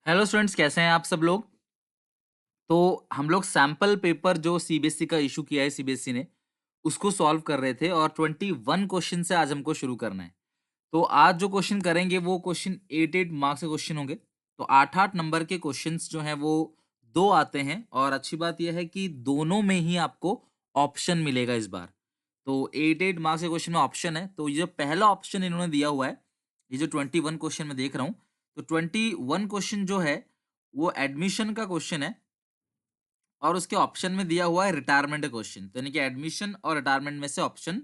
Hello students, कैसे हैं आप सब लोग। तो हम लोग सैंपल पेपर जो सीबीएसई का इशू किया है सीबीएसई ने, उसको सॉल्व कर रहे थे और 21 क्वेश्चन से आज हमको शुरू करना है। तो आज जो क्वेश्चन करेंगे वो क्वेश्चन 8 मार्क्स के क्वेश्चन होंगे। तो 8 नंबर के क्वेश्चंस जो हैं वो दो आते हैं और अच्छी बात यह है कि दोनों में ही आपको ऑप्शन मिलेगा इस बार। तो 8 मार्क्स के क्वेश्चन में ऑप्शन है। तो ये जो पहला ऑप्शन इन्होंने दिया हुआ है, ये जो 21 क्वेश्चन में देख रहा हूँ, तो 21 क्वेश्चन जो है वो एडमिशन का क्वेश्चन है और उसके ऑप्शन में दिया हुआ है रिटायरमेंट क्वेश्चन। तो यानी कि एडमिशन और रिटायरमेंट में से ऑप्शन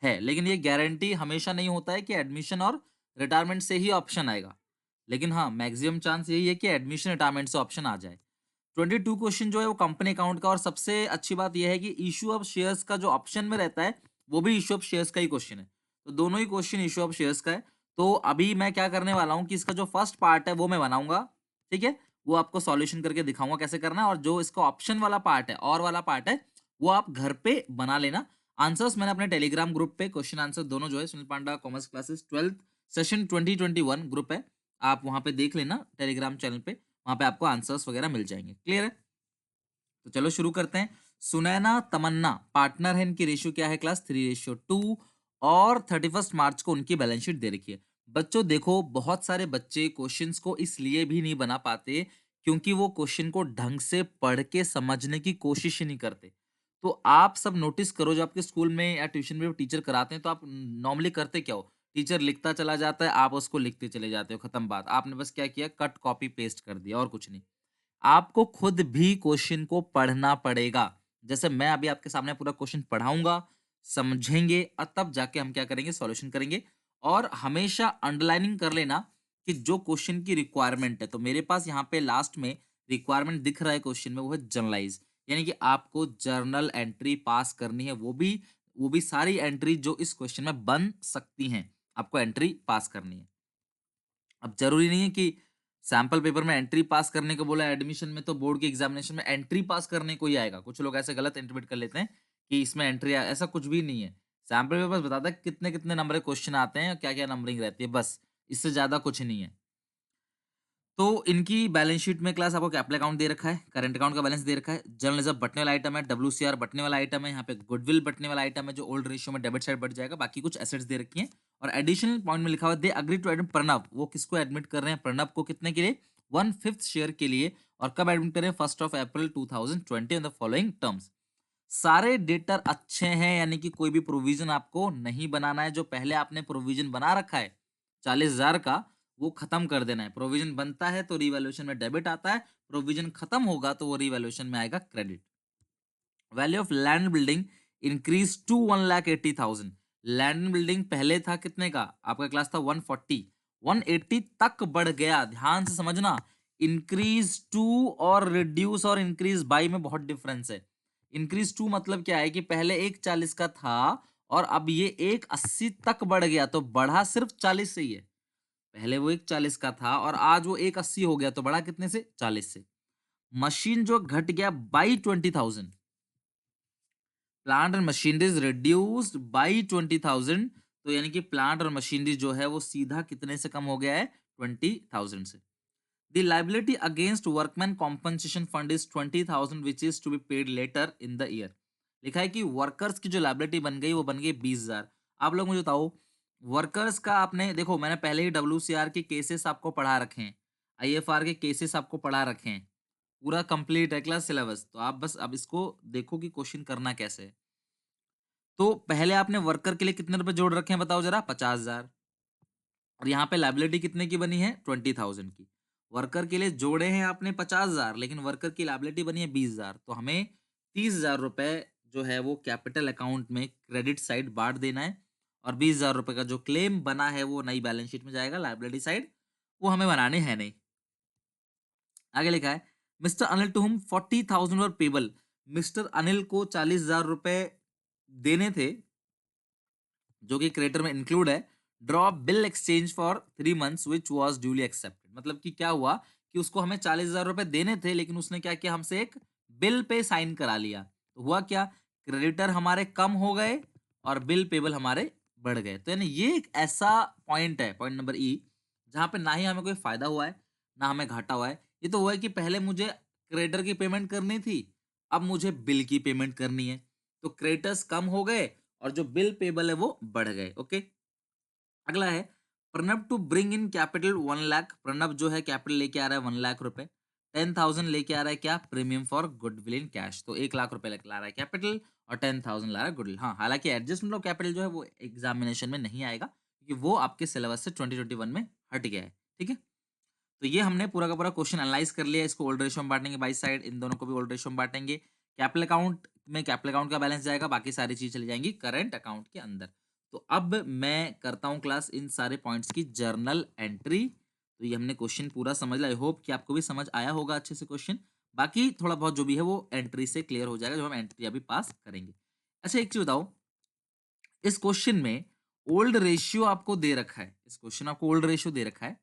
है, लेकिन ये गारंटी हमेशा नहीं होता है कि एडमिशन और रिटायरमेंट से ही ऑप्शन आएगा। लेकिन हाँ, मैक्सिमम चांस यही है कि एडमिशन रिटायरमेंट से ऑप्शन आ जाए। 22 क्वेश्चन जो है वो कंपनी अकाउंट का, और सबसे अच्छी बात यह है कि इशू ऑफ शेयर्स का जो ऑप्शन में रहता है वो भी इशू ऑफ शेयर्स का ही क्वेश्चन है। तो दोनों ही क्वेश्चन इशू ऑफ शेयर्स का है। तो अभी मैं क्या करने वाला हूँ कि इसका जो फर्स्ट पार्ट है वो मैं बनाऊंगा, ठीक है। वो आपको सॉल्यूशन करके दिखाऊंगा कैसे करना है, और जो इसका ऑप्शन वाला पार्ट है और वाला पार्ट है वो आप घर पे बना लेना। आंसर्स मैंने अपने टेलीग्राम ग्रुप पे, क्वेश्चन आंसर दोनों जो है, Sunil Panda commerce classes 12th session 2021 group है, आप वहां पे देख लेना टेलीग्राम चैनल पे। वहां पे आपको आंसर्स वगैरह मिल जाएंगे। क्लियर है? तो चलो शुरू करते हैं। सुनैना तमन्ना पार्टनर है, इनकी रेशियो क्या है क्लास 3:2, और 31 मार्च को उनकी बैलेंस शीट दे रखी है। बच्चों देखो, बहुत सारे बच्चे क्वेश्चंस को इसलिए भी नहीं बना पाते क्योंकि वो क्वेश्चन को ढंग से पढ़ के समझने की कोशिश ही नहीं करते। तो आप सब नोटिस करो, जो आपके स्कूल में या ट्यूशन में टीचर कराते हैं, तो आप नॉर्मली करते क्या हो? टीचर लिखता चला जाता है, आप उसको लिखते चले जाते हो, खत्म बात। आपने बस क्या किया, कट कॉपी पेस्ट कर दिया और कुछ नहीं। आपको खुद भी क्वेश्चन को पढ़ना पड़ेगा। जैसे मैं अभी आपके सामने पूरा क्वेश्चन पढ़ाऊंगा, समझेंगे, और तब जाके हम क्या करेंगे, सॉल्यूशन करेंगे। और हमेशा अंडरलाइनिंग कर लेना कि जो क्वेश्चन की रिक्वायरमेंट है, तो मेरे पास यहाँ पे लास्ट में रिक्वायरमेंट दिख रहा है क्वेश्चन में, वो है जनरलाइज, यानी कि आपको जर्नल एंट्री पास करनी है। वो भी सारी एंट्री जो इस क्वेश्चन में बन सकती हैं, आपको एंट्री पास करनी है। अब जरूरी नहीं है कि सैंपल पेपर में एंट्री पास करने को बोला, एडमिशन में तो बोर्ड के एग्जामिनेशन में एंट्री पास करने को ही आएगा। कुछ लोग ऐसे गलत इंटरप्रेट कर लेते हैं कि इसमें एंट्री, ऐसा कुछ भी नहीं है। सैंपल पेपर बस बताता है कितने कितने नंबर के क्वेश्चन आते हैं और क्या क्या नंबरिंग रहती है, बस। इससे ज्यादा कुछ नहीं है। तो इनकी बैलेंस शीट में क्लास आपको कैपिटल अकाउंट दे रखा है, करंट अकाउंट का बैलेंस दे रखा है, जर्नल रिजर्व बटने वाला आइटम है, डब्ल्यूसीआर बटने वाला आइटम है, यहाँ पे गुडविल बटने वाला आइटम है जो ओल्ड रेशियो में डेबिट साइड बढ़ जाएगा। बाकी कुछ एसेट्स दे रखी हैं। और एडिशनल पॉइंट में लिखा हुआ they agree to admit Pranav, वो किसको एडमिट कर रहे हैं? प्रणव को। कितने के लिए? 1/5 शेयर के लिए। और कब एडमिट करें? 1 अप्रैल 2020 ऑन द फॉलोइंग टर्म्स। सारे डेटर अच्छे हैं, यानी कि कोई भी प्रोविजन आपको नहीं बनाना है। जो पहले आपने प्रोविजन बना रखा है 40,000 का, वो खत्म कर देना है। प्रोविजन बनता है तो रिवैल्यूएशन में डेबिट आता है, प्रोविजन खत्म होगा तो वो रिवैल्यूएशन में आएगा credit. Value of land building increase to 1,80,000। Land building पहले था कितने का? आपका क्लास था 140, 180 तक बढ़ गया। ध्यान से समझना, इंक्रीज टू और रिड्यूस और इंक्रीज बाई में बहुत डिफरेंस है। इंक्रीज टू मतलब क्या है कि पहले 140 का था और अब ये 180 तक बढ़ गया, तो बढ़ा सिर्फ 40 से ही है। पहले वो 140 का था और आज वो 180 हो गया, तो बढ़ा कितने से? 40 से। मशीन जो घट गया by 20,000, plant and machineries reduced by 20,000। तो यानी कि प्लांट और मशीनरी जो है वो सीधा कितने से कम हो गया है? 20,000 से। The liability against workman compensation fund is 20,000 which is to be paid later in the year. लिखा है कि वर्कर्स की जो लाइबिलिटी बन गई वो बन गई 20,000। आप लोग मुझे बताओ, वर्कर्स का आपने देखो, मैंने पहले ही डब्ल्यूसीआर के केसेस आपको पढ़ा रखे हैं, आईएफआर के केसेस आपको पढ़ा रखे हैं, पूरा कंप्लीट है क्लास सिलेबस। तो आप बस अब इसको देखो कि क्वेश्चन करना कैसे है। तो पहले आपने वर्कर के लिए कितने रुपए जोड़ रखे हैं बताओ जरा? 50,000। और यहाँ पे लाइबिलिटी कितने की बनी है? 20,000 की। वर्कर के लिए जोड़े हैं आपने 50,000, लेकिन वर्कर की लाइबिलिटी बनी है 20,000। तो हमें 30,000 रुपए जो है वो कैपिटल अकाउंट में क्रेडिट साइड बांट देना है, और 20,000 रुपए का जो क्लेम बना है वो नई बैलेंस शीट में जाएगा, लाइबिलिटी साइड वो हमें बनाने हैं नहीं। आगे लिखा है mister Anil to whom 40,000 were payable. Mister Anil को 40,000 रुपए देने थे, जो कि क्रेडिटर में इंक्लूड है। Draw bill exchange for 3 months which was duly accepted. मतलब कि क्या हुआ कि उसको हमें 40,000 रुपए देने थे, लेकिन उसने क्या किया, हमसे एक बिल पे साइन करा लिया। तो हुआ क्या, क्रेडिटर हमारे कम हो गए और बिल पेबल हमारे बढ़ गए। तो यानी ये एक ऐसा पॉइंट है, पॉइंट नंबर ई, जहां पे ना ही हमें कोई फायदा हुआ है, ना हमें घाटा हुआ है। ये तो हुआ है कि पहले मुझे क्रेडिटर की पेमेंट करनी थी, अब मुझे बिल की पेमेंट करनी है। तो क्रेडिटर्स कम हो गए और जो बिल पेबल है वो बढ़ गए। ओके, अगला है Pranab to bring in capital 1 lakh. Pranab जो है कैपिटल लेके आ रहा है 1 लाख रुपए। 10,000 लेके आ रहा है क्या, premium for goodwill in cash. तो 1 लाख रुपए ला रहा है कैपिटल और 10,000 ला रहा है गुडविल। हाँ, हालांकि एडजस्टमेंट ऑफ कैपिटल जो है वो एग्जामिनेशन में नहीं आएगा क्योंकि वो आपके सिलेबस से 2021 में हट गया है। ठीक है, तो ये हमने पूरा का पूरा क्वेश्चन एनालाइज कर लिया। इसको ओल्ड रेशियो में बांटेंगे बाई साइड, इन दोनों को भी ओल्ड रेशियो में बांटेंगे। कैपिटल अकाउंट में कैपिटल अकाउंट का बैलेंस जाएगा, बाकी सारी चीज चली जाएंगी करंट अकाउंट के अंदर। तो अब मैं करता हूं क्लास इन सारे पॉइंट्स की जर्नल एंट्री। तो ये हमने क्वेश्चन पूरा समझ लिया। आई होप कि आपको भी समझ आया होगा अच्छे से क्वेश्चन। बाकी थोड़ा बहुत जो भी है वो एंट्री से क्लियर हो जाएगा जब हम एंट्री अभी पास करेंगे। अच्छा, एक चीज बताओ, इस क्वेश्चन में ओल्ड रेशियो आपको दे रखा है। इस क्वेश्चन आपको ओल्ड रेशियो दे रखा है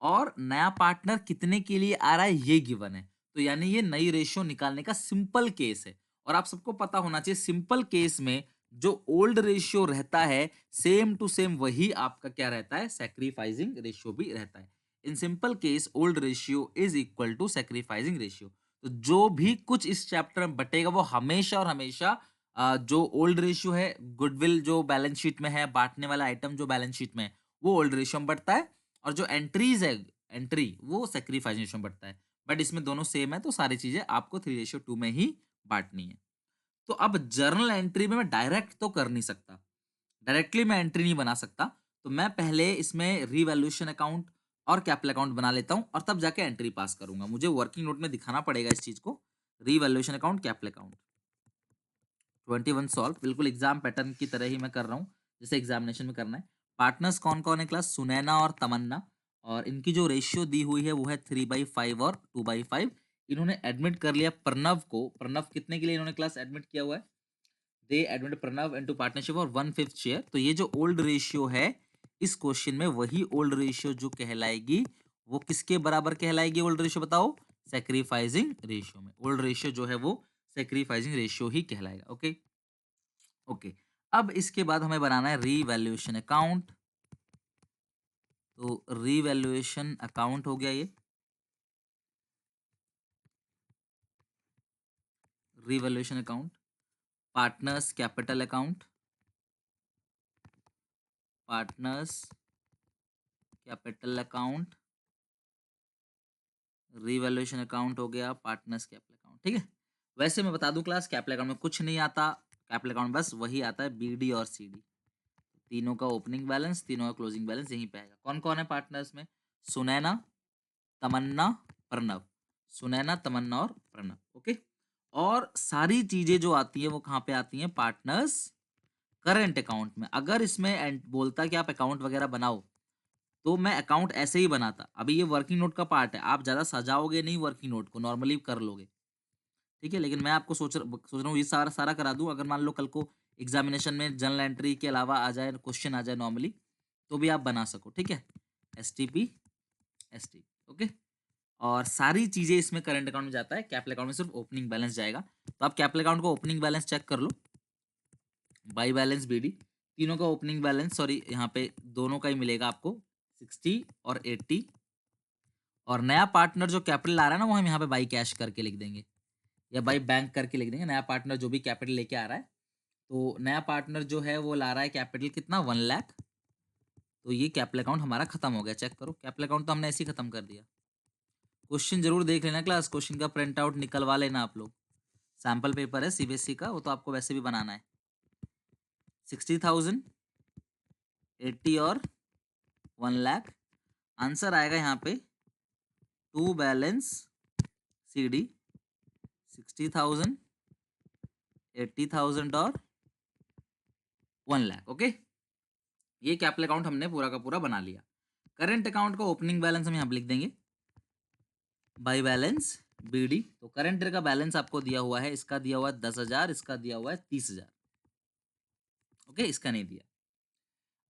और नया पार्टनर कितने के लिए आ रहा है ये गिवन है। तो यानी ये नई रेशियो निकालने का सिंपल केस है। और आप सबको पता होना चाहिए सिंपल केस में जो ओल्ड रेशियो रहता है सेम टू सेम वही आपका क्या रहता है, सैक्रिफाइसिंग रेशियो भी रहता है। In simple case old ratio is equal to sacrificing ratio. तो जो भी कुछ इस चैप्टर में बटेगा वो हमेशा और हमेशा जो ओल्ड रेशियो है, गुडविल जो बैलेंस शीट में है, बांटने वाला आइटम जो बैलेंस शीट में है वो ओल्ड रेशियो में बढ़ता है और जो एंट्रीज है एंट्री वो सेक्रीफाइस रेशियो में बढ़ता है। बट इसमें दोनों सेम है तो सारी चीजें आपको 3:2 में ही बांटनी है। तो अब जर्नल एंट्री में मैं डायरेक्ट तो कर नहीं सकता, डायरेक्टली मैं एंट्री नहीं बना सकता। तो मैं पहले इसमें रीवैल्यूएशन अकाउंट और कैपिटल अकाउंट बना लेता हूं और तब जाके एंट्री पास करूंगा। मुझे वर्किंग नोट में दिखाना पड़ेगा इस चीज को। Revaluation account, capital account, 21 solve बिल्कुल एग्जाम पैटर्न की तरह ही मैं कर रहा हूँ जैसे एग्जामिनेशन में करना है। पार्टनर्स कौन कौन है क्लास, सुनैना और तमन्ना। और इनकी जो रेशियो दी हुई है वो है 3/5 और 2/5। इन्होंने एडमिट कर लिया प्रणव को। प्रणव कितने के लिए इन्होंने क्लास एडमिट किया हुआ है, they admit Pranav into partnership और 1/5 शेयर। तो ये जो ओल्ड रेशियो है इस क्वेश्चन में वही ओल्ड रेशियो जो कहलाएगी वो किसके बराबर कहलाएगी, ओल्ड रेशियो बताओ, सेक्रीफाइसिंग रेशियो में। ओल्ड रेशियो जो है वो सेक्रीफाइसिंग रेशियो ही कहलाएगा। ओके ओके, अब इसके बाद हमें बनाना है रीवैल्यूएशन अकाउंट। तो रीवैल्यूएशन अकाउंट हो गया ये, revaluation account. Partners capital account, partners capital account, revaluation account हो गया, पार्टनर्स कैपिटल अकाउंट। ठीक है, वैसे मैं बता दूं क्लास कैपिटल अकाउंट में कुछ नहीं आता। कैपिटल अकाउंट बस वही आता है बीडी और सीडी, तीनों का ओपनिंग बैलेंस, तीनों का क्लोजिंग बैलेंस यहीं पे आएगा। कौन कौन है पार्टनर्स में, सुनैना, तमन्ना, प्रणव। सुनैना, तमन्ना और प्रणव। ओके, और सारी चीजें जो आती है वो कहाँ पे आती हैं, पार्टनर्स करंट अकाउंट में। अगर इसमें बोलता कि आप अकाउंट वगैरह बनाओ तो मैं अकाउंट ऐसे ही बनाता। अभी ये वर्किंग नोट का पार्ट है, आप ज्यादा सजाओगे नहीं वर्किंग नोट को, नॉर्मली कर लोगे। ठीक है, लेकिन मैं आपको सोच रहा हूँ ये सारा सारा करा दूं। अगर मान लो कल को एग्जामिनेशन में जनरल एंट्री के अलावा आ जाए, क्वेश्चन आ जाए नॉर्मली, तो भी आप बना सको। ठीक है, एसटीपी, एसटी। ओके, और सारी चीजें इसमें करंट अकाउंट में जाता है, कैपिटल अकाउंट में सिर्फ ओपनिंग बैलेंस जाएगा। तो आप कैपिटल अकाउंट को ओपनिंग बैलेंस चेक कर लो, बाई बैलेंस बीडी, तीनों का ओपनिंग बैलेंस, सॉरी यहाँ पे दोनों का ही मिलेगा आपको 60 और 80। और नया पार्टनर जो कैपिटल आ रहा है ना वो हम यहाँ पे बाई कैश करके लिख देंगे या बाई बैंक करके लिख देंगे। नया पार्टनर जो भी कैपिटल लेके आ रहा है, तो नया पार्टनर जो है वो ला रहा है कैपिटल कितना, 1 लाख। तो ये कैपिटल अकाउंट हमारा खत्म हो गया। चेक करो, कैपिटल अकाउंट तो हमने ऐसे ही खत्म कर दिया। क्वेश्चन जरूर देख लेना क्लास, क्वेश्चन का प्रिंट आउट निकलवा लेना आप लोग। सैम्पल पेपर है सीबीएसई का, वो तो आपको वैसे भी बनाना है। 60,000, 80 और 1 लाख। आंसर आएगा यहाँ पे टू बैलेंस सीडी 60,000, 80,000 और 1 लाख। ओके, ये कैपिटल अकाउंट हमने पूरा का पूरा बना लिया। करंट अकाउंट का ओपनिंग बैलेंस हम यहाँ पे लिख देंगे बाई बैलेंस बीडी। तो करंट ईयर का बैलेंस आपको दिया हुआ है, इसका दिया हुआ है 10,000, इसका दिया हुआ है 30,000। ओके, इसका नहीं दिया।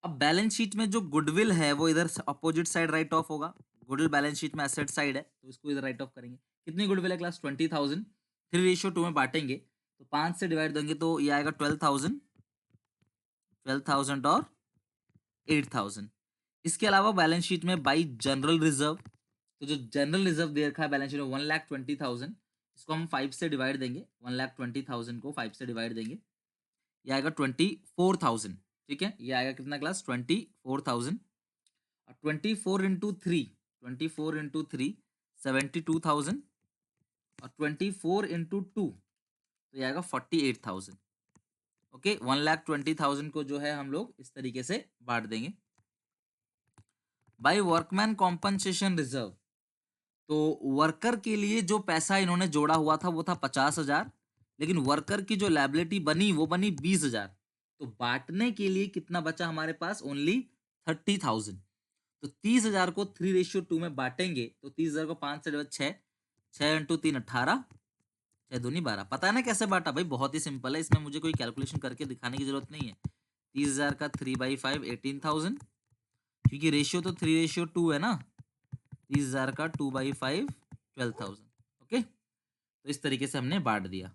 अब बैलेंस शीट में जो गुडविल है वो इधर अपोजिट साइड राइट ऑफ होगा। गुडविल बैलेंस शीट में एसेट साइड है तो इसको इधर राइट ऑफ करेंगे। कितनी गुडविल है क्लास, 20,000। 3:2 में बांटेंगे तो 5 से डिवाइड देंगे तो ये आएगा 12,000, 12,000 और 8,000। इसके अलावा बैलेंस शीट में बाई जनरल रिजर्व तो जो जनरल रिजर्व दे रखा है बैलेंस शीट में 1,20,000, इसको हम 5 से डिवाइड देंगे, 1,20,000 को 5 से डिवाइड देंगे, ये आएगा 24,000। ठीक है, ये आएगा कितना क्लास 24,000। और 24 इंटू 3 72,000 और 24 इंटू 2 तो ये आएगा 48,000। ओके, 1,20,000 को जो है हम लोग इस तरीके से बांट देंगे बाय वर्कमैन कॉम्पनसेशन रिजर्व। तो वर्कर के लिए जो पैसा इन्होंने जोड़ा हुआ था वो था 50,000, लेकिन वर्कर की जो लायबिलिटी बनी वो बनी 20,000। तो बांटने के लिए कितना बचा हमारे पास? ओनली 30,000। तो 30,000 को 3:2 में बांटेंगे तो 30,000 को 5 से डिवाइड 6, 6 × 3 18, 6 दूनी 12। पता है ना कैसे बांटा भाई? बहुत ही सिंपल है, इसमें मुझे कोई कैलकुलेशन करके दिखाने की जरूरत नहीं है। 30,000 का 3/5 18,000, क्योंकि रेशियो तो 3:2 है ना। 30,000 का 2/5 12,000। ओके, तो इस तरीके से हमने बांट दिया।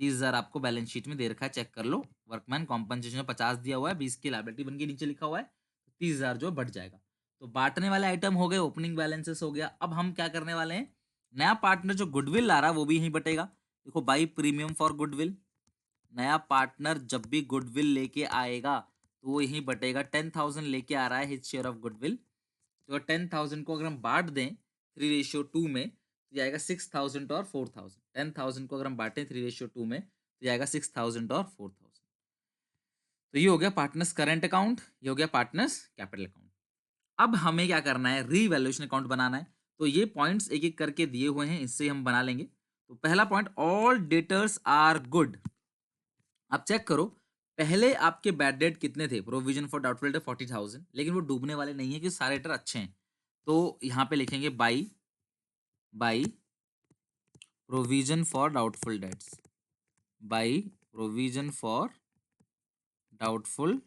30,000 आपको बैलेंस शीट में दे रखा है, चेक कर लो। वर्कमैन कॉम्पनसेशन 50 दिया हुआ है, 20 की लायबिलिटी बन के नीचे लिखा हुआ है, 30,000 जो बढ़ जाएगा। तो बांटने वाले आइटम हो गए, ओपनिंग बैलेंसेस हो गया। अब हम क्या करने वाले हैं? नया पार्टनर जो गुडविल ला रहा है वो भी यहीं बटेगा। देखो, बाई प्रीमियम फॉर गुडविल, नया पार्टनर जब भी गुडविल लेके आएगा तो वो यहीं बटेगा। 10,000 लेके आ रहा है हिज शेयर ऑफ गुडविल, तो 10,000 को अगर हम बांट दें 3:2 में तो ये आएगा 6,000 और 4,000। 10,000 को अगर हम बांटें 3:2 में तो ये आएगा 6,000 और 4,000। तो ये हो गया पार्टनर्स करंट अकाउंट, ये हो गया पार्टनर्स कैपिटल अकाउंट। अब हमें क्या करना है? रीवैल्यूएशन अकाउंट बनाना है। तो ये पॉइंट्स एक एक करके दिए हुए हैं, इससे हम बना लेंगे। तो पहला point, all debtors are good. आप चेक करो, पहले आपके बैड डेट कितने थे? प्रोविजन फॉर डाउटफुल डेट 40,000, लेकिन वो डूबने वाले नहीं है कि सारे डेटर अच्छे हैं। तो यहाँ पे लिखेंगे by provision for doubtful debts, by provision for doubtful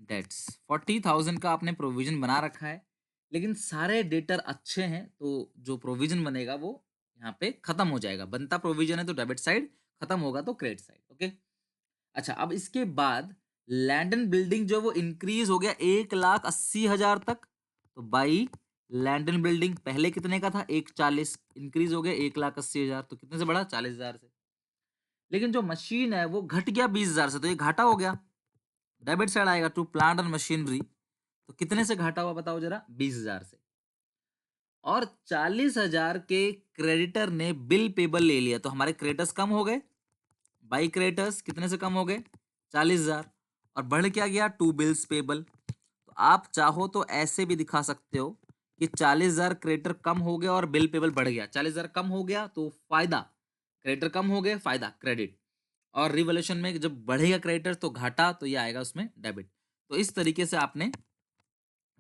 debts. 40,000 का आपने प्रोविजन बना रखा है, लेकिन सारे डेटर अच्छे हैं, तो जो प्रोविजन बनेगा वो यहाँ पे खत्म हो जाएगा। बनता प्रोविजन है तो डेबिट साइड, खत्म होगा तो क्रेडिट साइड। ओके, अच्छा, अब इसके बाद लैंड एंड बिल्डिंग जो वो इंक्रीज हो गया 1,80,000 तक। तो बाई लैंड एंड बिल्डिंग पहले कितने का था? 1,40, इंक्रीज हो गया 1,80,000, तो कितने से बढ़ा? 40,000 से। लेकिन जो मशीन है वो घट गया 20,000 से, तो ये घाटा हो गया, डेबिट साइड आएगा टू प्लांट एंड मशीनरी। तो कितने से घाटा हुआ बताओ जरा? 20,000 से। और 40,000 के क्रेडिटर ने बिल पेबल ले लिया, तो हमारे क्रेडिटर्स कम हो गए। बाई क्रेडिटर्स कितने से कम हो गए? 40,000। और बढ़ क्या गया? To bills payable. तो आप चाहो तो ऐसे भी दिखा सकते हो कि 40,000 क्रेडिटर कम हो गया और बिल पेबल बढ़ गया। 40,000 कम हो गया तो फायदा, क्रेडिटर कम हो गए, फायदा क्रेडिट। और रिवोल्यूशन में जब बढ़ेगा क्रेडिटर तो घाटा, तो ये आएगा उसमें डेबिट। तो इस तरीके से आपने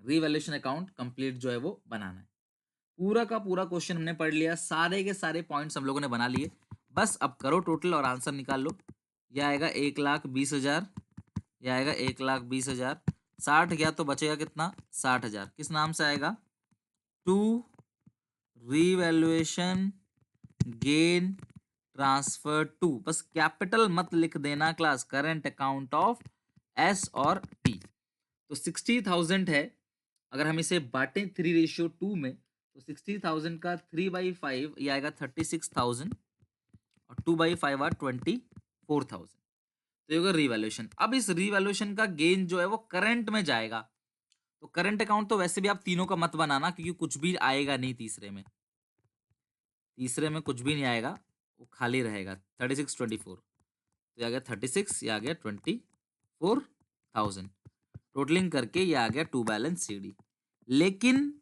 रिवैल्यूएशन अकाउंट कंप्लीट जो है वो बनाना है। पूरा का पूरा क्वेश्चन हमने पढ़ लिया, सारे के सारे पॉइंट्स हम लोगों ने बना लिए। बस अब करो टोटल और आंसर निकाल लो। यह आएगा 1,20,000, यह आएगा 1,20,000, 60 गया तो बचेगा कितना? 60,000। किस नाम से आएगा? To revaluation gain transfer to. बस कैपिटल मत लिख देना class, current account of S और टी। तो 60,000 है, अगर हम इसे बांटें 3:2 में तो 60,000 का 3/5 ये आएगा 36,000 और 2/5 आ 24,000। तो ये होगा रिवैल्यूएशन। अब इस रिवैल्यूएशन का गेन जो है वो करंट में जाएगा। तो करंट अकाउंट तो वैसे भी आप तीनों का मत बनाना, क्योंकि कुछ भी आएगा नहीं तीसरे में, तीसरे में कुछ भी नहीं आएगा, वो खाली रहेगा। 36 24, तो ये आ गया 36, ये आ गया 24,000, टोटलिंग करके ये आ गया टू बैलेंस सीडी। लेकिन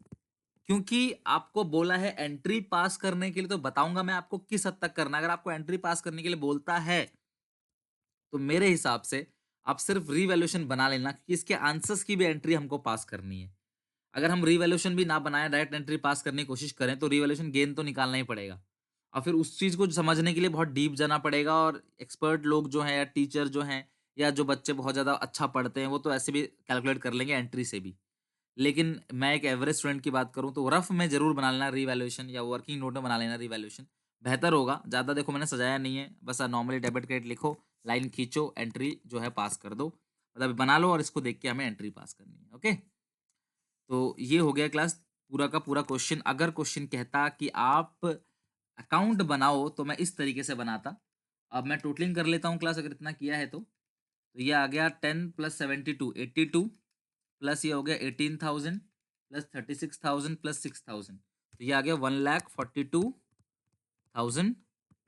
क्योंकि आपको बोला है एंट्री पास करने के लिए, तो बताऊंगा मैं आपको किस हद तक करना है। अगर आपको एंट्री पास करने के लिए बोलता है तो मेरे हिसाब से आप सिर्फ रिवैल्यूएशन बना लेना, क्योंकि इसके आंसर्स की भी एंट्री हमको पास करनी है। अगर हम रिवैल्यूएशन भी ना बनाए, डायरेक्ट एंट्री पास करने की कोशिश करें, तो रिवैल्यूएशन गेन तो निकालना ही पड़ेगा। और फिर उस चीज को समझने के लिए बहुत डीप जाना पड़ेगा, और एक्सपर्ट लोग जो हैं या टीचर जो हैं या जो बच्चे बहुत ज्यादा अच्छा पढ़ते हैं वो तो ऐसे भी कैलकुलेट कर लेंगे एंट्री से भी। लेकिन मैं एक एवरेज स्टूडेंट की बात करूं तो रफ में जरूर बना लेना रिवैल्यूएशन, या वर्किंग नोट में बना लेना रिवैल्यूएशन, बेहतर होगा। ज़्यादा देखो मैंने सजाया नहीं है, बस नॉर्मली डेबिट क्रेडिट लिखो, लाइन खींचो, एंट्री जो है पास कर दो, मतलब बना लो और इसको देख के हमें एंट्री पास करनी है। ओके, तो ये हो गया क्लास पूरा का पूरा क्वेश्चन। अगर क्वेश्चन कहता कि आप अकाउंट बनाओ तो मैं इस तरीके से बनाता। अब मैं टोटलिंग कर लेता हूँ क्लास, अगर इतना किया है तो ये आ गया 10 प्लस 72 82 प्लस ये हो गया 18,000 प्लस 36,000 प्लस 6,000, तो ये आ गया 1,42,000।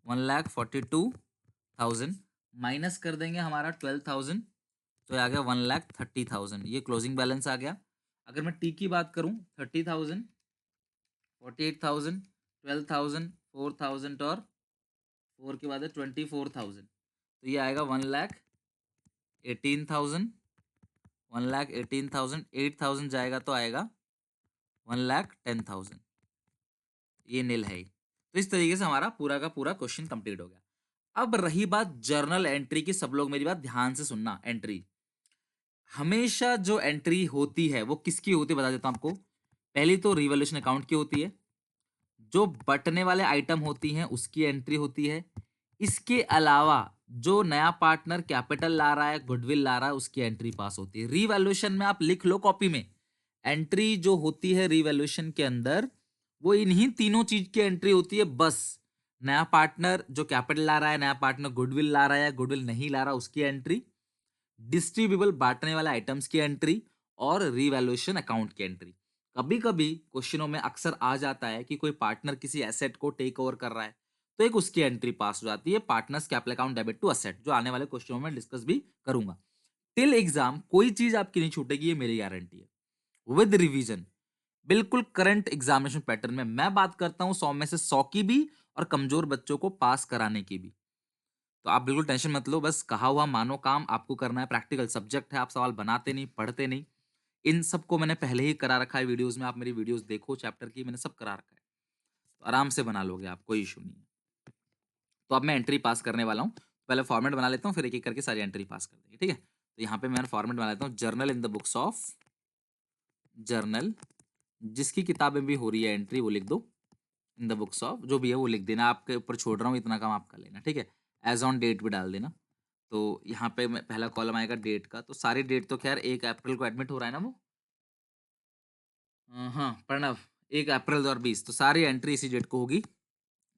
1,42,000 माइनस कर देंगे हमारा 12,000, तो ये आ गया 1,30,000। ये क्लोजिंग बैलेंस आ गया। अगर मैं टी की बात करूं 30,000, 48,000, 12,000, 4,000 और 4 के बाद है 24,000, तो ये आएगा 1,18,000। 1,18,000 8,000 जाएगा तो आएगा 1,10,000। ये नील है ही। तो इस तरीके से हमारा पूरा का पूरा क्वेश्चन कंप्लीट हो गया। अब रही बात जर्नल एंट्री की, सब लोग मेरी बात ध्यान से सुनना। एंट्री हमेशा जो एंट्री होती है वो किसकी होती है बता देता हूं आपको। पहली तो रिवॉल्यूशन अकाउंट की होती है, जो बटने वाले आइटम होती हैं उसकी एंट्री होती है। इसके अलावा जो नया पार्टनर कैपिटल ला रहा है, गुडविल ला रहा है, उसकी एंट्री पास होती है। रिवैल्यूएशन में आप लिख लो कॉपी में, एंट्री जो होती है रिवैल्यूएशन के अंदर वो इन्हीं तीनों चीज की एंट्री होती है बस। नया पार्टनर जो कैपिटल ला रहा है, नया पार्टनर गुडविल ला रहा है, गुडविल नहीं ला रहा उसकी एंट्री, डिस्ट्रीब्यूबल बांटने वाले आइटम्स की एंट्री, और रिवैल्यूएशन अकाउंट की एंट्री। कभी कभी क्वेश्चनों में अक्सर आ जाता है कि कोई पार्टनर किसी एसेट को टेक ओवर कर रहा है, तो एक उसकी एंट्री पास हो जाती है, partners capital account debit to asset, जो आने वाले क्वेश्चनों में डिस्कस भी करूंगा। टिल एग्जाम कोई चीज आपकी नहीं छूटेगी, ये मेरी गारंटी है। विद रिवीजन, बिल्कुल करंट एग्जामिनेशन पैटर्न में मैं बात करता हूं 100 में से 100 की भी, और कमजोर बच्चों को पास कराने की भी। तो आप बिल्कुल टेंशन मत लो, बस कहा हुआ मानो काम आपको करना है। प्रैक्टिकल सब्जेक्ट है, आप सवाल बनाते नहीं, पढ़ते नहीं। इन सबको मैंने पहले ही करा रखा है वीडियोस में, आप मेरी वीडियोस देखो चैप्टर की, मैंने सब करा रखा है, तो आराम से बना लोगे आप, कोई इशू नहीं है। तो अब मैं एंट्री पास करने वाला हूँ। पहले फॉर्मेट बना लेता हूँ, फिर एक एक करके सारी एंट्री पास कर देंगे, ठीक है। तो यहाँ पे मैं फॉर्मेट बना लेता हूँ, journal in the books of, journal जिसकी किताबें भी हो रही है एंट्री वो लिख दो, इन द बुक्स ऑफ जो भी है वो लिख देना, आपके ऊपर छोड़ रहा हूँ, इतना काम आप कर लेना, ठीक है। एज ऑन डेट भी डाल देना। तो यहाँ पे पहला कॉलम आएगा डेट का, तो सारी डेट तो खैर 1 अप्रैल को एडमिट हो रहा है ना वो, हाँ प्रणव, 1 अप्रैल 2020, तो सारी एंट्री इसी डेट को होगी।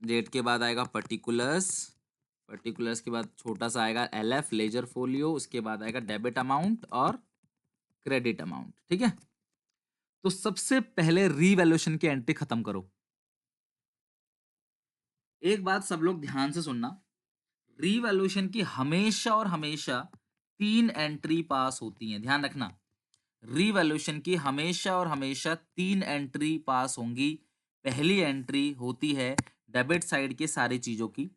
डेट के बाद आएगा पर्टिकुलर्स, पर्टिकुलर्स के बाद छोटा सा आएगा LF लेजर फोलियो, उसके बाद आएगा डेबिट अमाउंट और क्रेडिट अमाउंट, ठीक है। तो सबसे पहले रीवैल्यूएशन की एंट्री खत्म करो। एक बात सब लोग ध्यान से सुनना, रीवैल्यूएशन की हमेशा और हमेशा 3 एंट्री पास होती हैं, ध्यान रखना। रीवैल्यूएशन की हमेशा और हमेशा 3 एंट्री पास होंगी। पहली एंट्री होती है डेबिट साइड के सारी चीजों की,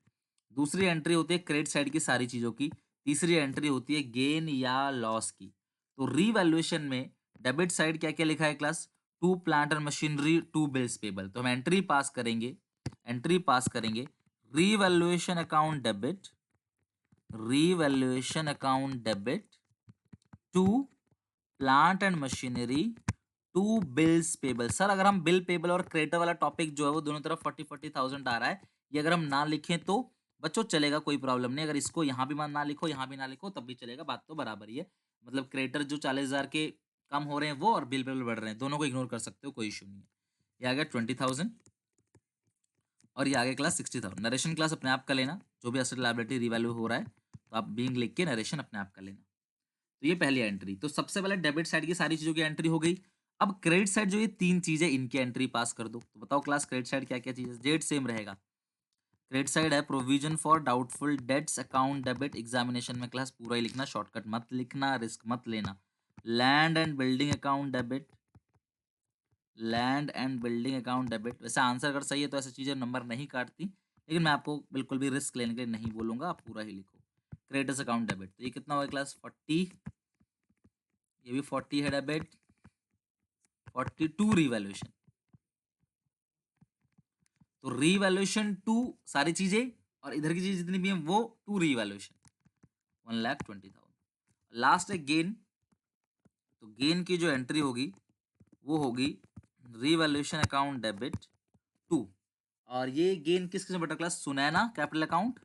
दूसरी एंट्री होती है क्रेडिट साइड की सारी चीजों की, तीसरी एंट्री होती है गेन या लॉस की। तो रीवैल्यूएशन में डेबिट साइड क्या क्या लिखा है class, to plant and machinery, to bills payable, तो हम एंट्री पास करेंगे, एंट्री पास करेंगे revaluation account debit, revaluation account debit to plant and machinery, to bills payable. Sir अगर हम बिल पेबल और क्रेडिटर वाला टॉपिक जो है वो दोनों तरफ 40,000 आ रहा है, ये अगर हम ना लिखें तो बच्चों चलेगा, कोई प्रॉब्लम नहीं। अगर इसको यहाँ भी ना लिखो, यहाँ भी ना लिखो, तब भी चलेगा, बात तो बराबर ही है। मतलब क्रेडिटर जो 40,000 के कम हो रहे हैं वो, और बिल पेबल बढ़ रहे हैं, दोनों को इग्नोर कर सकते हो, कोई इशू नहीं है। ये आ गया 20,000 और ये आ गया क्लास 60,000। नरेशन क्लास अपने आप का लेना, जो भी एसेट लायबिलिटी रिवैल्यू हो रहा है तो आप बीइंग लिख के नरेशन अपने आप का लेना। तो ये पहली एंट्री, तो सबसे पहले डेबिट साइड की सारी चीजों की एंट्री हो गई। अब क्रेडिट साइड जो ये 3 चीजें, इनकी एंट्री पास कर दो। तो बताओ क्लास क्रेडिट साइड क्या क्या चीज है, डेट सेम रहेगा। क्रेडिट साइड है provision for doubtful debts account debit, examination में क्लास पूरा ही लिखना, शॉर्टकट मत लिखना, रिस्क मत लेना। Land and building account debit, land and building account debit, वैसे आंसर अगर सही है तो ऐसी चीजें नंबर नहीं काटती, लेकिन मैं आपको बिल्कुल भी रिस्क लेने के लिए नहीं बोलूंगा, आप पूरा ही लिखो। क्रेडिटर्स अकाउंट डेबिट, तो ये कितना होगा क्लास 40, ये भी 40 है डेबिट, 42 रिवैल्यूएशन। तो रिवैल्यूएशन टू सारी चीजें, और इधर की चीज जितनी भी है वो टू रिवैल्यूएशन, 1,20,000। लास्ट है गेन, तो गेन की जो एंट्री होगी वो होगी रिवैल्यूएशन अकाउंट डेबिट टू, और ये गेन किस किस में बटा class, Sunaina capital account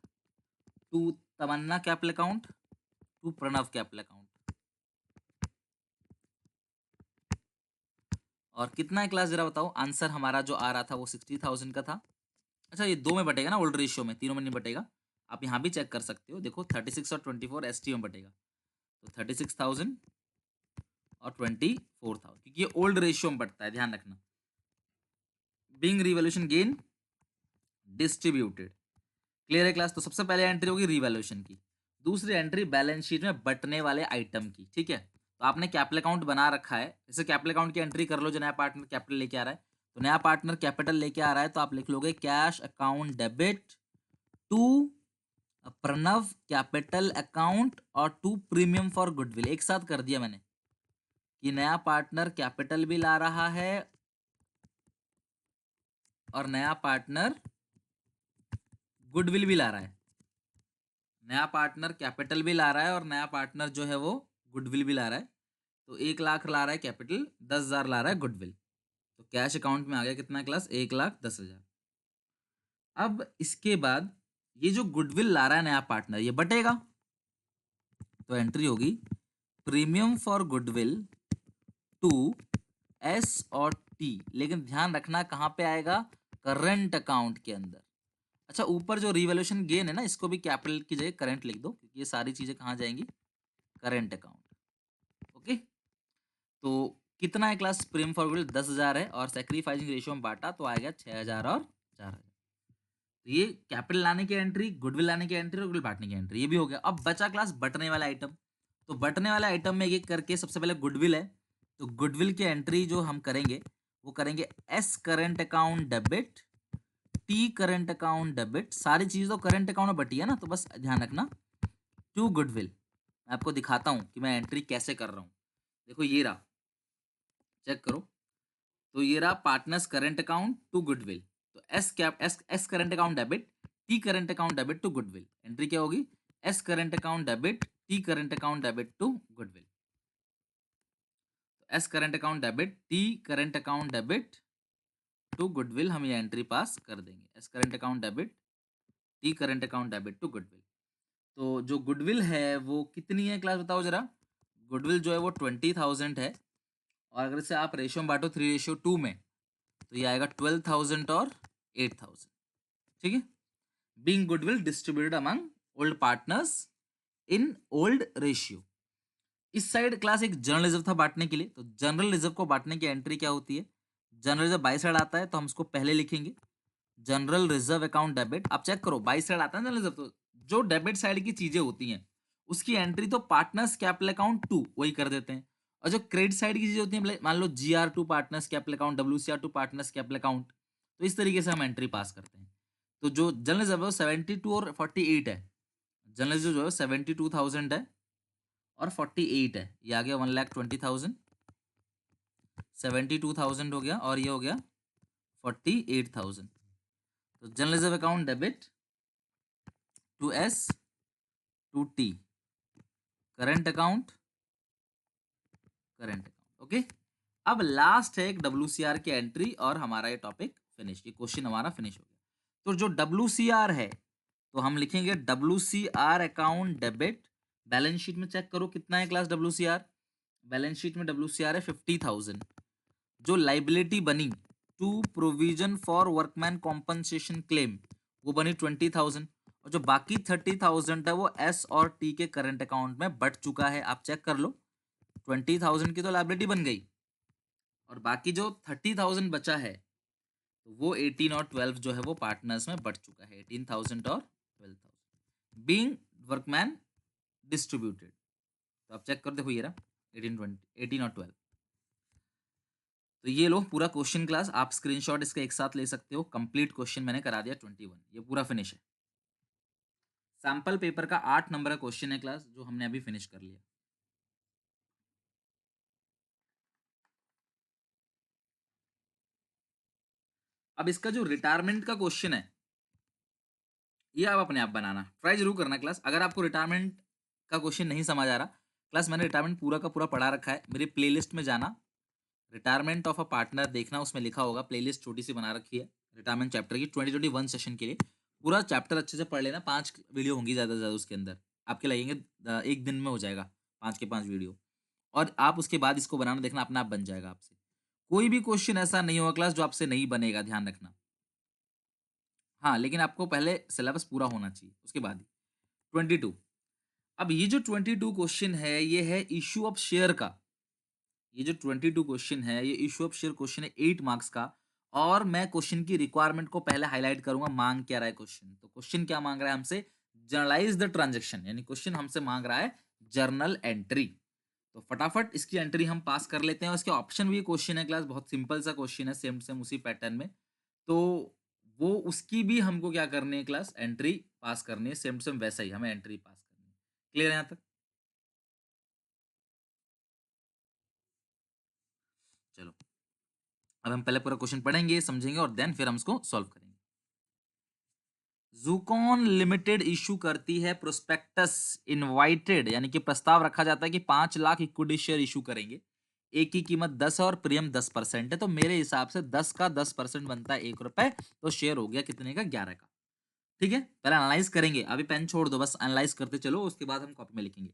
to, Tamanna capital account to, Pranav capital account. और कितना है क्लास जरा बताओ। आंसर हमारा जो आ रहा था वो 60,000 का था। अच्छा ये 2 में बटेगा ना ओल्ड रेशियो में, तीनों में नहीं बटेगा। आप यहाँ भी चेक कर सकते हो, देखो 36 और 24 एसटी में बटेगा, तो 36,000 और 24,000, क्योंकि ये ओल्ड रेशियो में बटता है, ध्यान रखना। Being revolution gain distributed, clear है क्लास। तो सबसे पहले एंट्री होगी रिवॉल्यूशन की, दूसरी एंट्री बैलेंस शीट में बटने वाले आइटम की, ठीक है। तो आपने कैपिटल अकाउंट बना रखा है, जैसे कैपिटल अकाउंट की एंट्री कर लो, जो नया पार्टनर कैपिटल लेके आ रहा है, तो नया पार्टनर कैपिटल लेके आ रहा है, तो आप लिख लोगे cash account debit to Pranav capital account और टू प्रीमियम फॉर गुडविल। एक साथ कर दिया मैंने कि नया पार्टनर कैपिटल भी ला रहा है और नया पार्टनर गुडविल भी ला रहा है। नया पार्टनर कैपिटल भी ला रहा है और नया पार्टनर जो है वो गुडविल भी ला रहा है। तो 1 लाख ला रहा है कैपिटल, 10,000 ला रहा है गुडविल। तो कैश अकाउंट में आ गया कितना क्लास, 1,10,000। अब इसके बाद ये जो गुडविल ला रहा है नया पार्टनर, ये बटेगा, तो एंट्री होगी premium for goodwill to S और टी, लेकिन ध्यान रखना कहाँ पे आएगा, करंट अकाउंट के अंदर। अच्छा ऊपर जो रिवॉल्यूशन गेन है ना, इसको भी कैपिटल की जगह करंट लिख दो, क्योंकि ये सारी चीजें कहाँ जाएंगी, करंट अकाउंट। ओके, तो कितना है क्लास, प्रीमियम फॉर गुडविल 10,000 है और सेक्रीफाइसिंग रेशियो में बांटा तो आएगा 6,000 और 4,000। तो ये कैपिटल लाने की एंट्री, गुडविल लाने की एंट्री और गुडविल बांटने की एंट्री, ये भी हो गया। अब बचा क्लास बटने वाला आइटम। तो बटने वाला आइटम में एक एक करके, सबसे पहले गुडविल है, तो गुडविल की एंट्री जो हम करेंगे वो करेंगे S current account debit, T current account debit, सारी चीज तो करंट अकाउंट में बटी है ना, तो बस ध्यान रखना टू गुडविल। मैं आपको दिखाता हूं कि मैं एंट्री कैसे कर रहा हूं। देखो ये रहा, चेक करो, तो ये रहा partners current account to goodwill, तो S cap S S current account debit, T current account debit to goodwill. Entry क्या होगी, S current account debit, T current account debit to goodwill. S current account debit, T current account debit to goodwill, हम ये entry pass कर देंगे। S current account debit, T current account debit to goodwill. तो जो goodwill है वो कितनी है क्लास बताओ जरा। गुडविल जो है वो 20,000 है, और अगर इसे आप रेशियो में बांटो 3:2 में, तो ये आएगा 12,000 और 8,000, ठीक है। Being goodwill distributed among old partners in old ratio. इस साइड क्लास एक जनरल रिजर्व था बांटने के लिए, तो जनरल रिजर्व को बांटने की एंट्री क्या होती है, जनरल रिजर्व बाई साइड आता है तो हम इसको पहले लिखेंगे जनरल रिजर्व अकाउंट डेबिट। आप चेक करो बाई साइड आता है जनरल रिजर्व, तो जो डेबिट साइड की चीजें होती हैं उसकी एंट्री तो पार्टनर्स कैपिटल अकाउंट टू वही कर देते हैं, और जो क्रेडिट साइड की चीजें होती हैं, मान लो GR2 partners capital account, WCR2 partners capital account, तो इस तरीके से हम एंट्री पास करते हैं। तो जो जनरल रिजर्व है 72 और 48 है, जनरल रिजर्व जो है 72,000 है और 48 है, ये आ गया 1,20,000, 72,000 हो गया और ये हो गया 48,000। तो general reserve account debit to S to T, current account, current account. Okay, अब लास्ट है एक WCR की एंट्री और हमारा ये टॉपिक फिनिश, ये क्वेश्चन हमारा फिनिश हो गया। तो जो WCR है तो हम लिखेंगे WCR account debit, balance sheet में चेक करो कितना है क्लास WCR, बैलेंस शीट में WCR है 50,000। जो लाइबिलिटी बनी to provision for workman compensation claim वो बनी 20,000, और जो बाकी 30,000 है वो एस और टी के करंट अकाउंट में बट चुका है, आप चेक कर लो। 20,000 की तो लाइबिलिटी बन गई, और बाकी जो 30,000 बचा है तो वो 18 और 12 जो है वो पार्टनर्स में बढ़ चुका है, 18,000 और 12,000 बीइंग वर्कमैन डिस्ट्रीब्यूटेड। तो आप चेक कर देखो ये रहा 18 और 12। तो ये लो पूरा क्वेश्चन क्लास, आप स्क्रीनशॉट इसका एक साथ ले सकते हो, कंप्लीट क्वेश्चन मैंने करा दिया 21, ये पूरा फिनिश है। सैंपल पेपर का 8 नंबर का क्वेश्चन है क्लास, जो हमने अभी फिनिश कर लिया। अब इसका जो रिटायरमेंट का क्वेश्चन है ये आप अपने आप बनाना, ट्राई जरूर करना क्लास। अगर आपको रिटायरमेंट का क्वेश्चन नहीं समझ आ रहा क्लास, मैंने रिटायरमेंट पूरा का पूरा पढ़ा रखा है, मेरी प्लेलिस्ट में जाना, रिटायरमेंट ऑफ अ पार्टनर देखना, उसमें लिखा होगा, प्लेलिस्ट छोटी सी बना रखी है रिटायरमेंट चैप्टर की 2021 सेशन के लिए। पूरा चैप्टर अच्छे से पढ़ लेना, 5 वीडियो होंगी ज़्यादा से ज़्यादा उसके अंदर, आपके लगेंगे एक दिन में हो जाएगा 5 के 5 वीडियो, और आप उसके बाद इसको बनाना देखना अपना आप बन जाएगा आपसे। कोई भी क्वेश्चन ऐसा नहीं होगा क्लास जो आपसे नहीं बनेगा, ध्यान रखना। हाँ, लेकिन आपको पहले सिलेबस पूरा होना चाहिए, उसके बाद ही। 22, अब ये जो 22 क्वेश्चन है, ये है इश्यू ऑफ शेयर का। ये जो 22 क्वेश्चन है, ये इश्यू ऑफ शेयर क्वेश्चन है 8 मार्क्स का, और मैं क्वेश्चन की रिक्वायरमेंट को पहले हाईलाइट करूंगा, मांग क्या रहा है क्वेश्चन। तो क्वेश्चन क्या मांग रहा है हमसे? जर्नलाइज द ट्रांजेक्शन, यानी क्वेश्चन हमसे मांग रहा है जर्नल एंट्री। तो फटाफट इसकी एंट्री हम पास कर लेते हैं, और इसके ऑप्शन भी क्वेश्चन है क्लास, बहुत सिंपल सा क्वेश्चन है, सेम सेम उसी पैटर्न में। तो वो उसकी भी हमको क्या करनी है क्लास, एंट्री पास करनी है, सेम सेम वैसा ही हमें एंट्री पास करनी है। क्लियर है यहाँ तक? चलो, अब हम पहले पूरा क्वेश्चन पढ़ेंगे, समझेंगे, और देन फिर हम इसको सॉल्व करेंगे। ज़ुकॉन लिमिटेड इशू करती है प्रोस्पेक्टस इनवाइटेड, यानी कि प्रस्ताव रखा जाता है कि 5 लाख इक्विटी शेयर इशू करेंगे। एक की कीमत 10 है और प्रीमियम 10% है, तो मेरे हिसाब से 10 का 10% बनता है 1 रुपए, तो शेयर हो गया कितने का? 11 का। ठीक है, पहले एनालाइज करेंगे, अभी पेन छोड़ दो, बस एनालाइज करते चलो, उसके बाद हम कॉपी में लिखेंगे।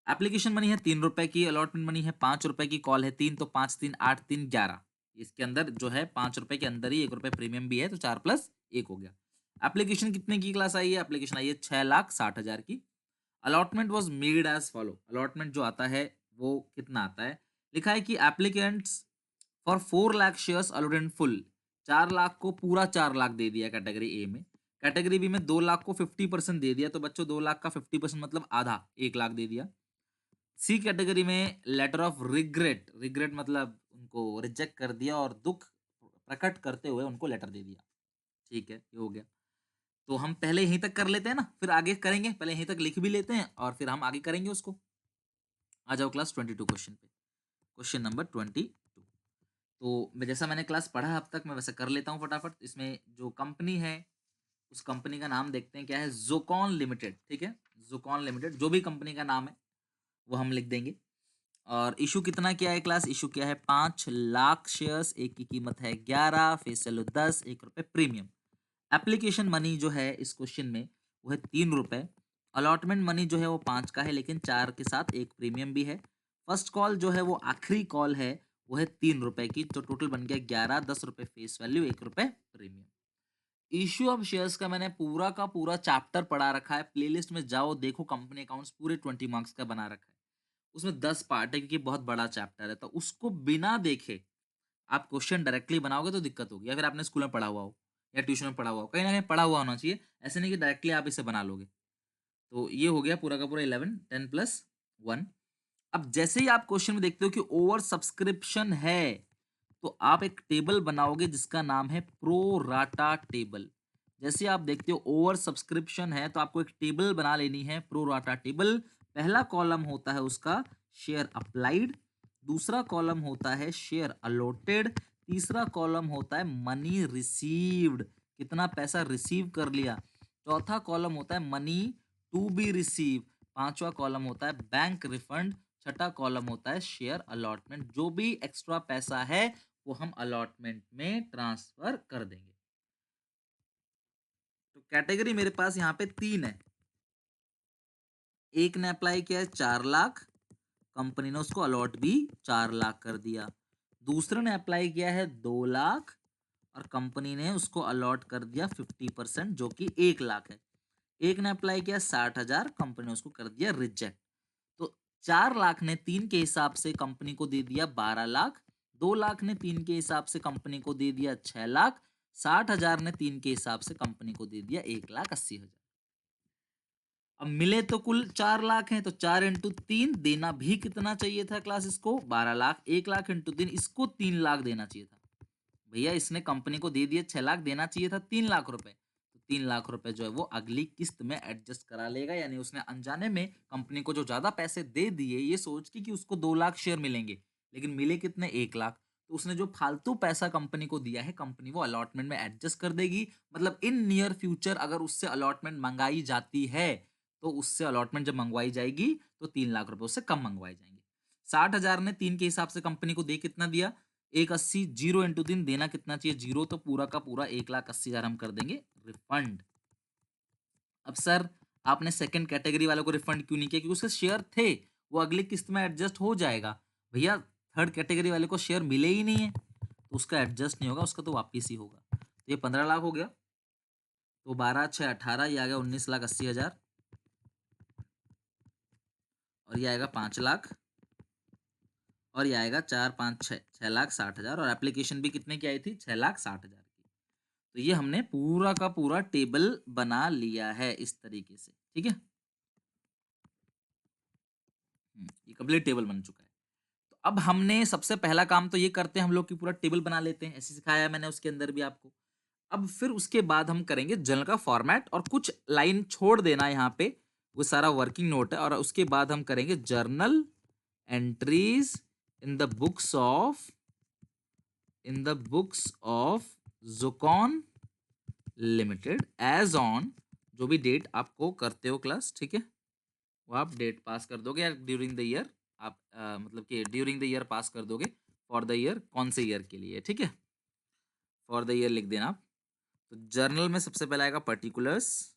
एप्लीकेशन मनी है 3 रुपए की, अलॉटमेंट मनी है 5 रुपए की, कॉल है 3, तो 5 3 8 3 11। इसके अंदर जो है 5 रुपए के अंदर ही 1 रुपए प्रीमियम भी है, तो 4 प्लस 1 हो गया। एप्लीकेशन कितने की क्लास आई है? एप्लीकेशन आई है 6,60,000 की। Allotment was made as follow, allotment जो आता है वो कितना आता है? लिखा है कि applicants for 4 lakh shares allotted in full, 4 lakh को पूरा 4 लाख दे दिया कैटेगरी ए में। कैटेगरी बी में 2 लाख को 50% दे दिया, तो बच्चों 2 लाख का 50% मतलब आधा, 1 लाख दे दिया। सी कैटेगरी में लेटर ऑफ रिग्रेट, रिग्रेट मतलब उनको रिजेक्ट कर दिया और दुख प्रकट करते हुए उनको लेटर दे दिया। ठीक है, ये हो गया। तो हम पहले यहीं तक कर लेते हैं ना, फिर आगे करेंगे, पहले यहीं तक लिख भी लेते हैं और फिर हम आगे करेंगे उसको। आ जाओ क्लास 22 क्वेश्चन पे, क्वेश्चन नंबर 22। तो जैसा मैंने क्लास पढ़ा अब तक, मैं वैसे कर लेता हूँ फटाफट। इसमें जो कंपनी है, उस कंपनी का नाम देखते हैं क्या है, ज़ोकॉन लिमिटेड। ठीक है, ज़ोकॉन लिमिटेड, जो भी कंपनी का नाम है वो हम लिख देंगे। और इशू कितना किया है क्लास? इशू किया है 5 लाख शेयर्स, एक की कीमत है 11, फेस वैल्यू 10, 1 रुपए प्रीमियम। एप्लीकेशन मनी जो है इस क्वेश्चन में वो है 3 रुपए। अलॉटमेंट मनी जो है वो 5 का है, लेकिन 4 के साथ एक प्रीमियम भी है। फर्स्ट कॉल जो है वो आखिरी कॉल है, वो है 3 रुपए की, तो टोटल बन गया 11, 10 रुपए फेस वैल्यू, 1 रुपए प्रीमियम। इश्यू ऑफ शेयर्स का मैंने पूरा का पूरा चैप्टर पढ़ा रखा है, प्लेलिस्ट में जाओ देखो, कंपनी अकाउंट्स पूरे 20 मार्क्स का बना रखा है। उसमें 10 पार्ट है, क्योंकि बहुत बड़ा चैप्टर है, तो उसको बिना देखे आप क्वेश्चन डायरेक्टली बनाओगे तो दिक्कत होगी, या फिर आपने स्कूल में पढ़ा हुआ हो या ट्यूशन में पढ़ा हुआ हो, कहीं ना कहीं पढ़ा हुआ होना चाहिए। ऐसे नहीं कि डायरेक्टली आप इसे बना लोगे। तो ये हो गया पूरा का पूरा 11, 10+1। अब जैसे ही आप क्वेश्चन में देखते हो कि ओवर सब्सक्रिप्शन है, तो आप एक टेबल बनाओगे जिसका नाम है प्रो राटा टेबल। जैसे आप देखते हो ओवर सब्सक्रिप्शन है, तो आपको एक टेबल बना लेनी है, प्रो राटा टेबल। पहला कॉलम होता है उसका शेयर अप्लाइड, दूसरा कॉलम होता है शेयर अलॉटेड, तीसरा कॉलम होता है मनी रिसीव्ड, कितना पैसा रिसीव कर लिया, चौथा कॉलम होता है मनी टू बी रिसीव, पांचवा कॉलम होता है बैंक रिफंड, छठा कॉलम होता है शेयर अलॉटमेंट। जो भी एक्स्ट्रा पैसा है वो हम अलॉटमेंट में ट्रांसफर कर देंगे। तो कैटेगरी मेरे पास यहाँ पे 3 है। एक ने अप्लाई किया है 4 लाख, कंपनी ने उसको अलॉट भी 4 लाख कर दिया। दूसरे ने अप्लाई किया है 2 लाख, और कंपनी ने उसको अलॉट कर दिया 50%, जो कि 1 लाख है। एक ने अप्लाई किया 60,000, कंपनी ने उसको कर दिया रिजेक्ट। तो 4 लाख ने 3 के हिसाब से कंपनी को दे दिया 12 लाख, 2 लाख ने 3 के हिसाब से कंपनी को दे दिया 6 लाख, 60,000 ने 3 के हिसाब से कंपनी को दे दिया 1,80,000। अब मिले तो कुल 4 लाख हैं, तो 4 × 3 देना भी कितना चाहिए था क्लास इसको? 12 लाख। 1 लाख × 3 इसको 3 लाख देना चाहिए था। भैया इसने कंपनी को दे दिए 6 लाख, देना चाहिए था 3 लाख रुपए। तो 3 लाख रुपए जो है वो अगली किस्त में एडजस्ट करा लेगा, यानी उसने अनजाने में कंपनी को जो ज्यादा पैसे दे दिए, ये सोच के कि उसको 2 लाख शेयर मिलेंगे, लेकिन मिले कितने? 1 लाख। तो उसने जो फालतू पैसा कंपनी को दिया है, कंपनी वो अलॉटमेंट में एडजस्ट कर देगी। मतलब इन नियर फ्यूचर अगर उससे अलॉटमेंट मंगाई जाती है, तो उससे अलॉटमेंट जब मंगवाई जाएगी तो 3 लाख रुपए उससे कम मंगवाए जाएंगे। 60,000 ने 3 के हिसाब से कंपनी को दे कितना दिया? 180, 0 × 3 देना कितना चाहिए? 0, तो पूरा का पूरा 1,80,000 हम कर देंगे रिफंड। अब सर आपने सेकंड कैटेगरी वालों को रिफंड क्यों नहीं किया? क्योंकि उसके शेयर थे, वो अगली किस्त में एडजस्ट हो जाएगा। भैया थर्ड कैटेगरी वाले को शेयर मिले ही नहीं है तो उसका एडजस्ट नहीं होगा, उसका तो वापिस ही होगा। तो ये 15 लाख हो गया, तो 12 6 18, ये आ गया 19,80,000 और ये आएगा 5 लाख और ये आएगा 4 5 6 6,60,000 और एप्लीकेशन भी कितने की आई थी 6,60,000 की। तो ये हमने पूरा का पूरा टेबल बना लिया है इस तरीके से, ठीक है। ये कंप्लीट टेबल बन चुका है। तो अब हमने सबसे पहला काम तो ये करते हैं हम लोग कि पूरा टेबल बना लेते हैं, ऐसे सिखाया है मैंने उसके अंदर भी आपको। अब फिर उसके बाद हम करेंगे जर्नल का फॉर्मेट और कुछ लाइन छोड़ देना यहाँ पे, वो सारा वर्किंग नोट है। और उसके बाद हम करेंगे journal entries in the books of Zukon limited as on, जो भी डेट आपको करते हो क्लास, ठीक है, वो आप डेट पास कर दोगे या ड्यूरिंग द ईयर आप मतलब कि ड्यूरिंग द ईयर पास कर दोगे। फॉर द ईयर कौन से ईयर के लिए, ठीक है, फॉर द ईयर लिख देना आप। तो जर्नल में सबसे पहले आएगा पर्टिकुलर्स,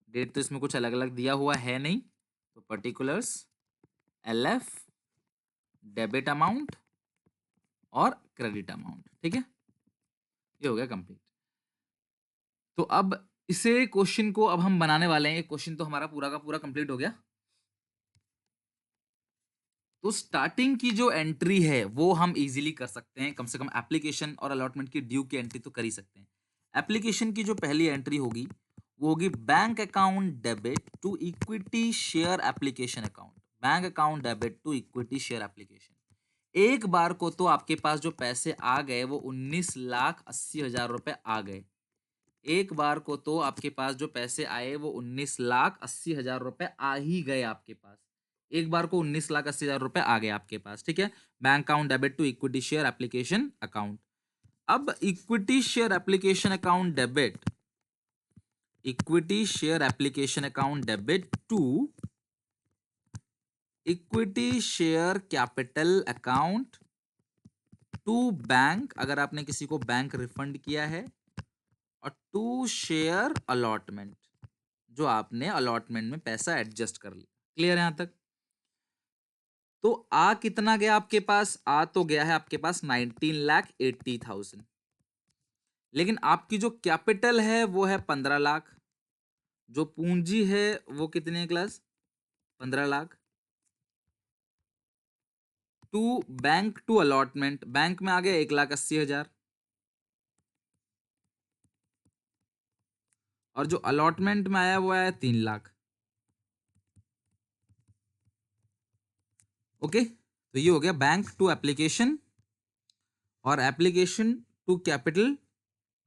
डेट तो इसमें कुछ अलग अलग दिया हुआ है नहीं, तो पर्टिकुलर्स LF डेबिट अमाउंट और क्रेडिट अमाउंट, ठीक है, ये हो गया कंप्लीट। तो अब इसे क्वेश्चन को अब हम बनाने वाले हैं, क्वेश्चन तो हमारा पूरा का पूरा कंप्लीट हो गया। तो स्टार्टिंग की जो एंट्री है वो हम इजीली कर सकते हैं, कम से कम एप्लीकेशन और अलॉटमेंट की ड्यू की एंट्री तो कर ही सकते हैं। एप्लीकेशन की जो पहली एंट्री होगी वो होगी bank account debit to equity share application account, bank account debit to equity share application. एक बार को तो आपके पास जो पैसे आ गए वो 19,80,000 रुपए आ गए, एक बार को तो आपके पास जो पैसे आए वो 19,80,000 रुपए आ ही गए आपके पास, एक बार को 19,80,000 रुपए आ गए आपके पास, ठीक है। Bank account debit to equity share application account. अब equity share application account debit, equity share application account debit to equity share capital account to bank, अगर आपने किसी को बैंक रिफंड किया है, और टू शेयर अलॉटमेंट, जो आपने अलॉटमेंट में पैसा एडजस्ट कर लिया। क्लियर है यहां तक? तो आ कितना गया आपके पास? आ तो गया है आपके पास 19,80,000, लेकिन आपकी जो कैपिटल है वो है 15 लाख, जो पूंजी है वो कितनी है class? 15 lakh. To bank to allotment, bank में आ गया 1,80,000 और जो अलॉटमेंट में आया वो आया 3 लाख। ओके, तो ये हो गया बैंक टू एप्लीकेशन और application to capital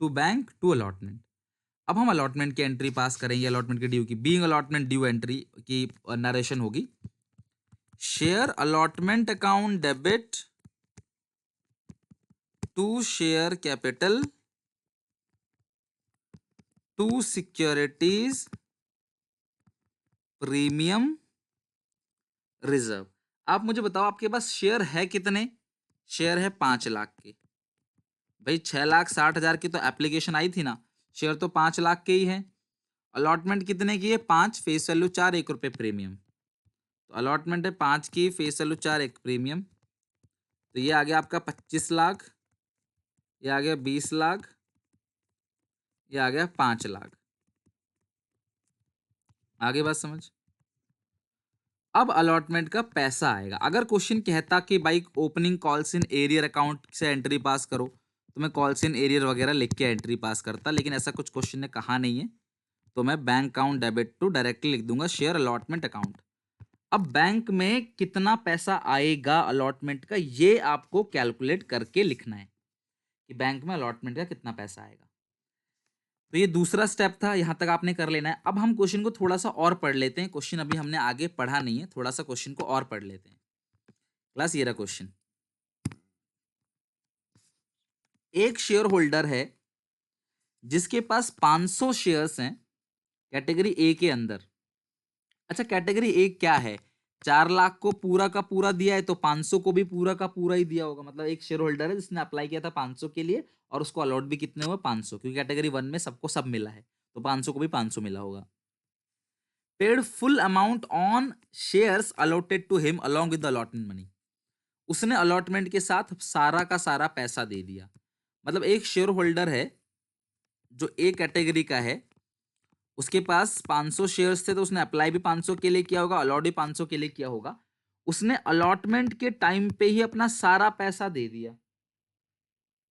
to bank to allotment. अब हम अलॉटमेंट की एंट्री पास करेंगे, अलॉटमेंट की ड्यू की, बीइंग अलॉटमेंट ड्यू एंट्री की नरेशन होगी, share allotment account debit to share capital to securities premium reserve. आप मुझे बताओ आपके पास शेयर है कितने? शेयर है 5 लाख के। भाई 6,60,000 की तो एप्लीकेशन आई थी ना, शेयर तो 5 लाख के ही है। अलॉटमेंट कितने की है? 5, फेस वैल्यू 4, ₹1 प्रीमियम। तो अलॉटमेंट है 5 की, फेस वैल्यू 4, 1 प्रीमियम। तो ये आ गया आपका 25 लाख, ये आ गया 20 लाख, ये आ गया 5 लाख। आगे बात समझ। अब अलॉटमेंट का पैसा आएगा। अगर क्वेश्चन कहता कि भाई opening calls in arrear account से एंट्री पास करो, तो मैं कॉल्स इन एरियर वगैरह लिख के एंट्री पास करता, लेकिन ऐसा कुछ क्वेश्चन ने कहा नहीं है, तो मैं bank account debit to directly लिख दूंगा शेयर अलॉटमेंट अकाउंट। अब बैंक में कितना पैसा आएगा अलॉटमेंट का, ये आपको कैलकुलेट करके लिखना है कि बैंक में अलॉटमेंट का कितना पैसा आएगा। तो ये दूसरा स्टेप था, यहां तक आपने कर लेना है। अब हम क्वेश्चन को थोड़ा सा और पढ़ लेते हैं, क्वेश्चन अभी हमने आगे पढ़ा नहीं है, थोड़ा सा क्वेश्चन को और पढ़ लेते हैं। क्लास ये रहा क्वेश्चन। एक शेयर होल्डर है जिसके पास 500 शेयर्स हैं कैटेगरी ए के अंदर। अच्छा, कैटेगरी ए क्या है? 4 लाख को पूरा का पूरा दिया है तो 500 को भी पूरा का पूरा ही दिया होगा, मतलब एक शेयर होल्डर है जिसने अप्लाई किया था 500 के लिए और उसको अलॉट भी कितने हुए? 500, क्योंकि कैटेगरी 1 में सबको सब मिला है, तो 500 को भी 500 मिला होगा। Paid full amount on shares allotted to him along with the allotment money. उसने अलॉटमेंट के साथ सारा का सारा पैसा दे दिया। मतलब एक शेयर होल्डर है जो ए कैटेगरी का है, उसके पास 500 शेयर्स थे, तो उसने अप्लाई भी 500 के लिए किया होगा, अलॉट भी 500 के लिए किया होगा। उसने अलॉटमेंट के टाइम पे ही अपना सारा पैसा दे दिया,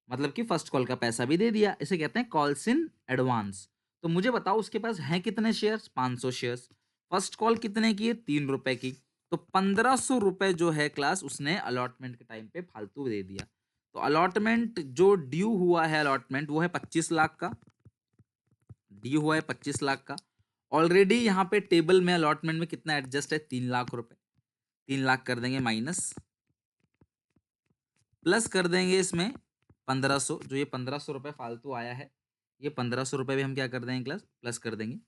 मतलब कि फर्स्ट कॉल का पैसा भी दे दिया। इसे कहते हैं कॉल्स इन एडवांस। तो मुझे बताओ उसके पास हैं कितने शेयर्स? 500 शेयर्स। फर्स्ट कॉल कितने की है? 3 रुपए की। तो 1500 रुपए जो है क्लास उसने अलॉटमेंट के टाइम पे फालतू दे दिया। तो अलॉटमेंट जो ड्यू हुआ है, अलॉटमेंट वो है 25 लाख का। ड्यू हुआ है 25 लाख का। ऑलरेडी यहाँ पे टेबल में अलॉटमेंट में कितना एडजस्ट है? 3 लाख रुपए। 3 लाख कर देंगे माइनस, प्लस कर देंगे इसमें 1500। जो ये 1500 रुपए फालतू आया है, ये 1500 रुपए भी हम क्या कर देंगे क्लास? प्लस कर देंगे।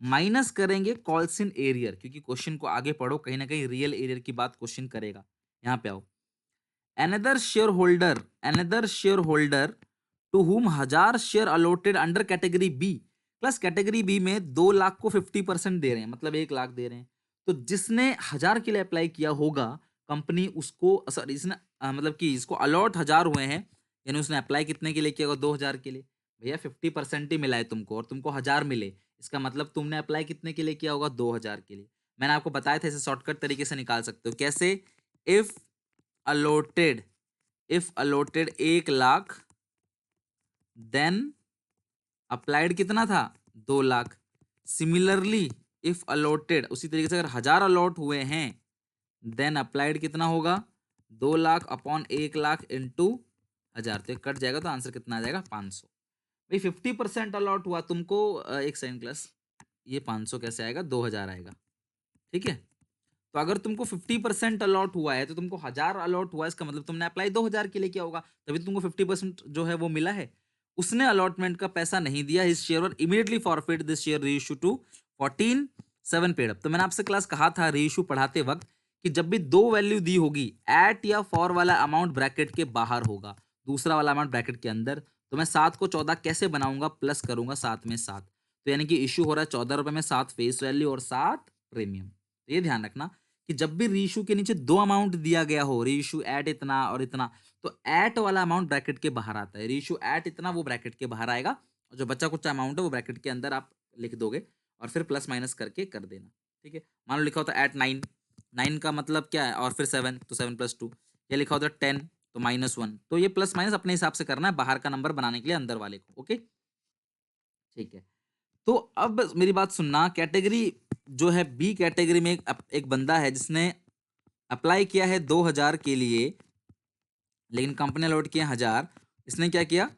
माइनस करेंगे कॉल्स इन एरियर, क्योंकि क्वेश्चन को आगे पढ़ो, कहीं ना कहीं रियल एरियर की बात क्वेश्चन करेगा। यहाँ पे आओ। Another share holder to whom 1000 share allotted under category B. Plus category B में 2 लाख को 50% दे रहे हैं, मतलब 1 लाख दे रहे हैं। तो जिसने 1000 के लिए अप्लाई किया होगा, कंपनी उसको, सॉरी इसने मतलब कि इसको अलॉट 1000 हुए हैं, यानी उसने अप्लाई कितने के लिए किया होगा? 2000 के लिए। भैया 50% ही मिला है तुमको, और तुमको 1000 मिले, इसका मतलब तुमने अप्लाई कितने के लिए किया होगा? 2000 के लिए। मैंने आपको बताया था, इसे शॉर्टकट तरीके से निकाल सकते हो। कैसे? If allotted if allotted 1 lakh, then applied कितना था? 2 लाख। सिमिलरली इफ allotted, उसी तरीके से अगर 1000 अलॉट हुए हैं, देन अप्लाइड कितना होगा? 2 लाख अपॉन 1 लाख इंटू 1000। तो ये कट जाएगा, तो आंसर कितना आ जाएगा? 500। भाई 50% अलॉट हुआ तुमको। एक सेकंड क्लास, ये 500 कैसे आएगा? 2000 आएगा। ठीक है। तो अगर तुमको 50% अलॉट हुआ है, तो तुमको 1000 अलॉट हुआ है, इसका मतलब तुमने अप्लाई 2000 के लिए किया होगा, तभी तुमको 50% जो है वो मिला है। उसने अलॉटमेंट का पैसा नहीं दिया, his share were immediately forfeit this share reissue to 14 7 paid up. तो मैंने आपसे क्लास कहा था रीइश्यू पढ़ाते वक्त कि जब भी दो वैल्यू दी होगी, एट या फॉर वाला अमाउंट ब्रैकेट के बाहर होगा, दूसरा वाला अमाउंट ब्रैकेट के अंदर। तो मैं 7 को 14 कैसे बनाऊंगा? प्लस करूंगा 7 में 7। तो यानी कि इश्यू हो रहा है 14 रुपए में 7 फेस वैल्यू और 7 प्रीमियम। तो ये ध्यान रखना कि जब भी रीइश्यू के नीचे दो अमाउंट दिया गया हो, रीइश्यू एट इतना और इतना, तो एट वाला अमाउंट ब्रैकेट के बाहर आता है। रीइश्यू एट इतना वो ब्रैकेट के बाहर आएगा, और जो बच्चा कुछ अमाउंट है वो ब्रैकेट के अंदर आप लिख दोगे, और फिर प्लस माइनस करके कर देना। ठीक है। मान लो लिखा होता है एट 9, 9 का मतलब क्या है? और फिर 7, तो 7+2। ये लिखा होता है 10, तो -1। तो ये प्लस माइनस अपने हिसाब से करना है, बाहर का नंबर बनाने के लिए अंदर वाले को। ओके, ठीक है। तो अब मेरी बात सुनना, कैटेगरी जो है बी कैटेगरी में एक बंदा है जिसने अप्लाई किया है 2000 के लिए, लेकिन कंपनी अलॉट किया 1000। इसने क्या किया?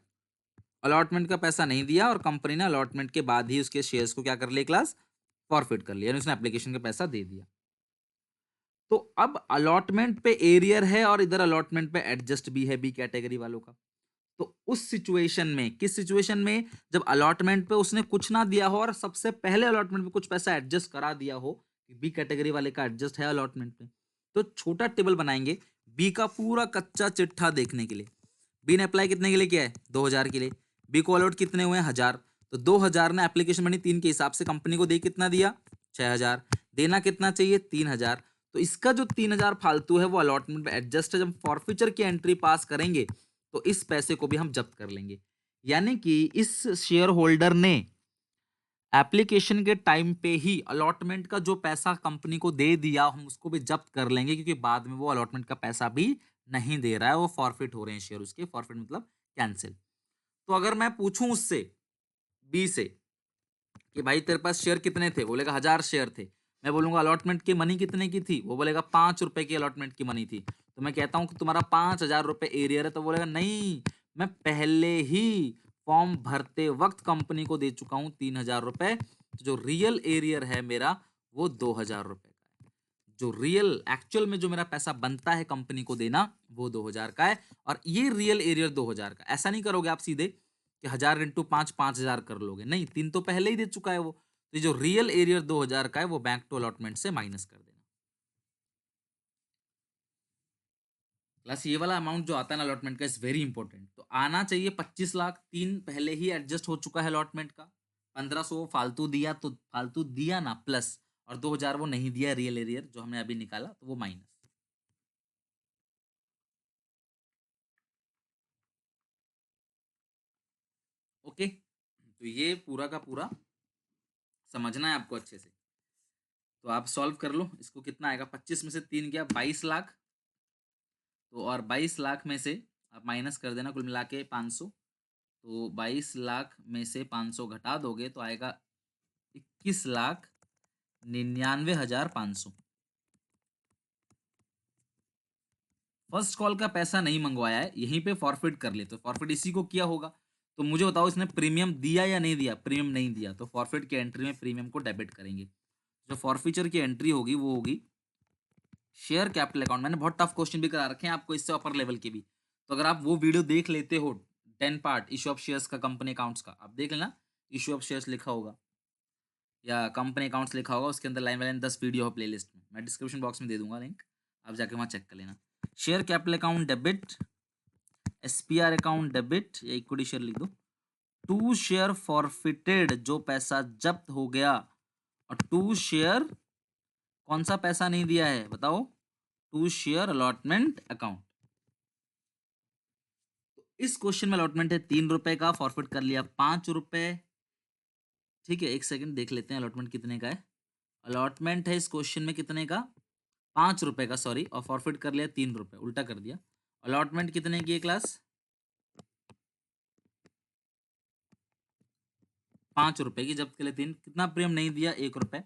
अलॉटमेंट का पैसा नहीं दिया, और कंपनी ने अलॉटमेंट के बाद ही उसके शेयर्स को क्या कर लिया क्लास? फॉरफिट कर लिया, यानी उसने एप्लीकेशन का पैसा दे दिया। तो अब अलॉटमेंट पे एरियर है, और इधर अलॉटमेंट पे एडजस्ट भी है बी कैटेगरी वालों का। तो उस सिचुएशन में, किस सिचुएशन में? जब अलॉटमेंट पे उसने कुछ ना दिया हो, और सबसे पहले अलॉटमेंट पे कुछ पैसा एडजस्ट करा दिया हो, बी कैटेगरी वाले का एडजस्ट है अलॉटमेंट पे, तो छोटा टेबल बनाएंगे बी का पूरा कच्चा चिट्ठा देखने के लिए। बी ने अप्लाई कितने के लिए किया है? 2000 के लिए। बी को अलॉट कितने हुए हैं? 1000। तो 2000 ने एप्लीकेशन बनी 3 के हिसाब से, कंपनी को दे कितना दिया? 6000। देना कितना चाहिए? 3000। तो इसका जो 3000 फालतू है वो अलॉटमेंट पे एडजस्ट है। जब फॉरफीचर की एंट्री पास करेंगे, तो इस पैसे को भी हम जब्त कर लेंगे। यानी कि इस शेयर होल्डर ने एप्लीकेशन के टाइम पे ही अलॉटमेंट का जो पैसा कंपनी को दे दिया, हम उसको भी जब्त कर लेंगे, क्योंकि बाद में वो अलॉटमेंट का पैसा भी नहीं दे रहा है, वो फॉरफिट हो रहे हैं शेयर उसके। फॉरफिट मतलब कैंसिल। तो अगर मैं पूछूं उससे, बी से, कि भाई तेरे पास शेयर कितने थे? बोलेगा 1000 शेयर थे। मैं बोलूंगा अलॉटमेंट की मनी कितने की थी? वो बोलेगा 5 रुपए की अलॉटमेंट की मनी थी। तो मैं कहता हूं कि तुम्हारा 5000 रुपए एरियर है, तो बोलेगा नहीं, मैं पहले ही फॉर्म भरते वक्त कंपनी को दे चुका हूं 3000 रुपए। तो जो रियल एरियर है मेरा, वो 2000 रुपए का है। जो रियल एक्चुअल में जो मेरा पैसा बनता है कंपनी को देना, वो 2000 का है। और ये रियल एरियर 2000 का। ऐसा नहीं करोगे आप सीधे कि 1000 इंटू 5 5000 कर लोगे, नहीं, 3 तो पहले ही दे चुका है वो। तो ये जो रियल एरियर 2000 का है, वो बैंक टू अलॉटमेंट से माइनस कर देना। प्लस ये वाला अमाउंट जो आता है ना अलॉटमेंट का, इज वेरी इंपॉर्टेंट। तो आना चाहिए 25 लाख। 3 पहले ही एडजस्ट हो चुका है अलॉटमेंट का। 1500 फालतू दिया, तो फालतू दिया ना, प्लस, और 2000 वो नहीं दिया रियल एरियर जो हमने अभी निकाला, तो वो माइनस। ओके, तो ये पूरा का पूरा समझना है आपको अच्छे से। तो आप सॉल्व कर लो, इसको कितना आएगा, 25 में से 3 गया 22 लाख। तो और 22 लाख में से आप माइनस कर देना कुल मिला के 500। तो 22 लाख में से 500 घटा दोगे तो आएगा 21,99,500। फर्स्ट कॉल का पैसा नहीं मंगवाया है, यहीं पे फॉरफिट कर ले, तो फॉरफिट इसी को किया होगा। तो मुझे बताओ इसने प्रीमियम दिया या नहीं दिया, प्रीमियम नहीं दिया, तो फॉरफिट की एंट्री में प्रीमियम को डेबिट करेंगे। जो फॉरफीचर की एंट्री होगी वो होगी शेयर कैपिटल अकाउंट। मैंने बहुत टफ क्वेश्चन भी करा रखे हैं आपको इससे अपर लेवल के भी, तो अगर आप वो वीडियो देख लेते हो 10 पार्ट इशू ऑफ शेयर्स का, कंपनी अकाउंट्स का, आप देख लेना, इशू ऑफ शेयर्स लिखा होगा या कंपनी अकाउंट्स लिखा होगा, उसके अंदर लाइन बाय लाइन 10 वीडियो हो प्ले लिस्ट में, मैं डिस्क्रिप्शन बॉक्स में दे दूंगा लिंक, आप जाके वहाँ चेक कर लेना। Share capital account debit, SPR account debit या इक्विटी शेयर लिख दो। टू शेयर फॉरफिटेड, जो पैसा जब्त हो गया, और टू शेयर कौन सा पैसा नहीं दिया है बताओ, टू शेयर अलॉटमेंट अकाउंट। तो इस क्वेश्चन में अलॉटमेंट है 3 रुपए का, फॉरफिट कर लिया 5 रुपए। ठीक है, एक सेकंड देख लेते हैं अलॉटमेंट कितने का है। अलॉटमेंट है इस क्वेश्चन में कितने का, 5 रुपए का, सॉरी, और फॉरफिट कर लिया 3 रुपए, उल्टा कर दिया। अलॉटमेंट कितने की है क्लास, 5 रुपए की, जब्त के लिए 3, कितना प्रीमियम नहीं दिया, 1 रुपए।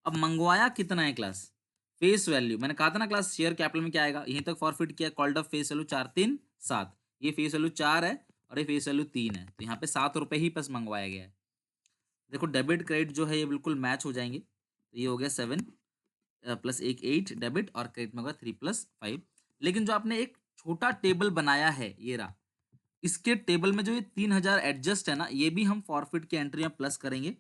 अब मंगवाया कितना है क्लास, फेस वैल्यू, मैंने कहा था ना क्लास शेयर कैपिटल में क्या आएगा, यहीं तक फॉरफिट किया, कॉल्ड ऑफ फेस वैल्यू 4, 3, 7, ये फेस वैल्यू 4 है और ये फेस वैल्यू 3 है, तो यहाँ पे 7 रुपए ही बस मंगवाया गया है। देखो डेबिट क्रेडिट जो है ये बिल्कुल मैच हो जाएंगे, तो ये हो गया 7 प्लस एक 8 डेबिट, और क्रेडिट में होगा 3 + 5। लेकिन जो आपने एक छोटा टेबल बनाया है ये रहा, इसके टेबल में जो ये 3000 एडजस्ट है ना, ये भी हम फॉरफिट की एंट्री में प्लस करेंगे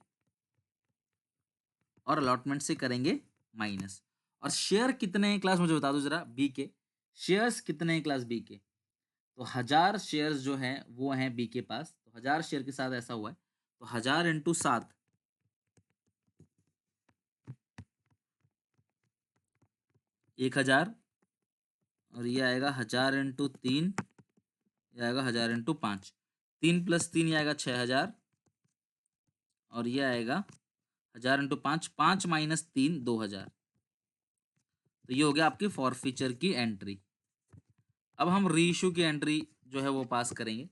और अलॉटमेंट से करेंगे माइनस। और शेयर कितने हैं क्लास मुझे बता दो जरा, बी के शेयर्स कितने हैं क्लास, बी के, तो 1000 शेयर्स जो हैं वो हैं बी के पास, तो 1000 शेयर के साथ ऐसा हुआ है, तो 1000 × 7, 1000, और ये आएगा 1000 × 3, ये आएगा 1000 × 5, 3 + 3 ये आएगा 6000, और ये आएगा 1000 × 5, 5 - 3 2000। तो ये हो गया आपकी फॉरफीचर की एंट्री। अब हम रीइशू की एंट्री जो है वो पास करेंगे।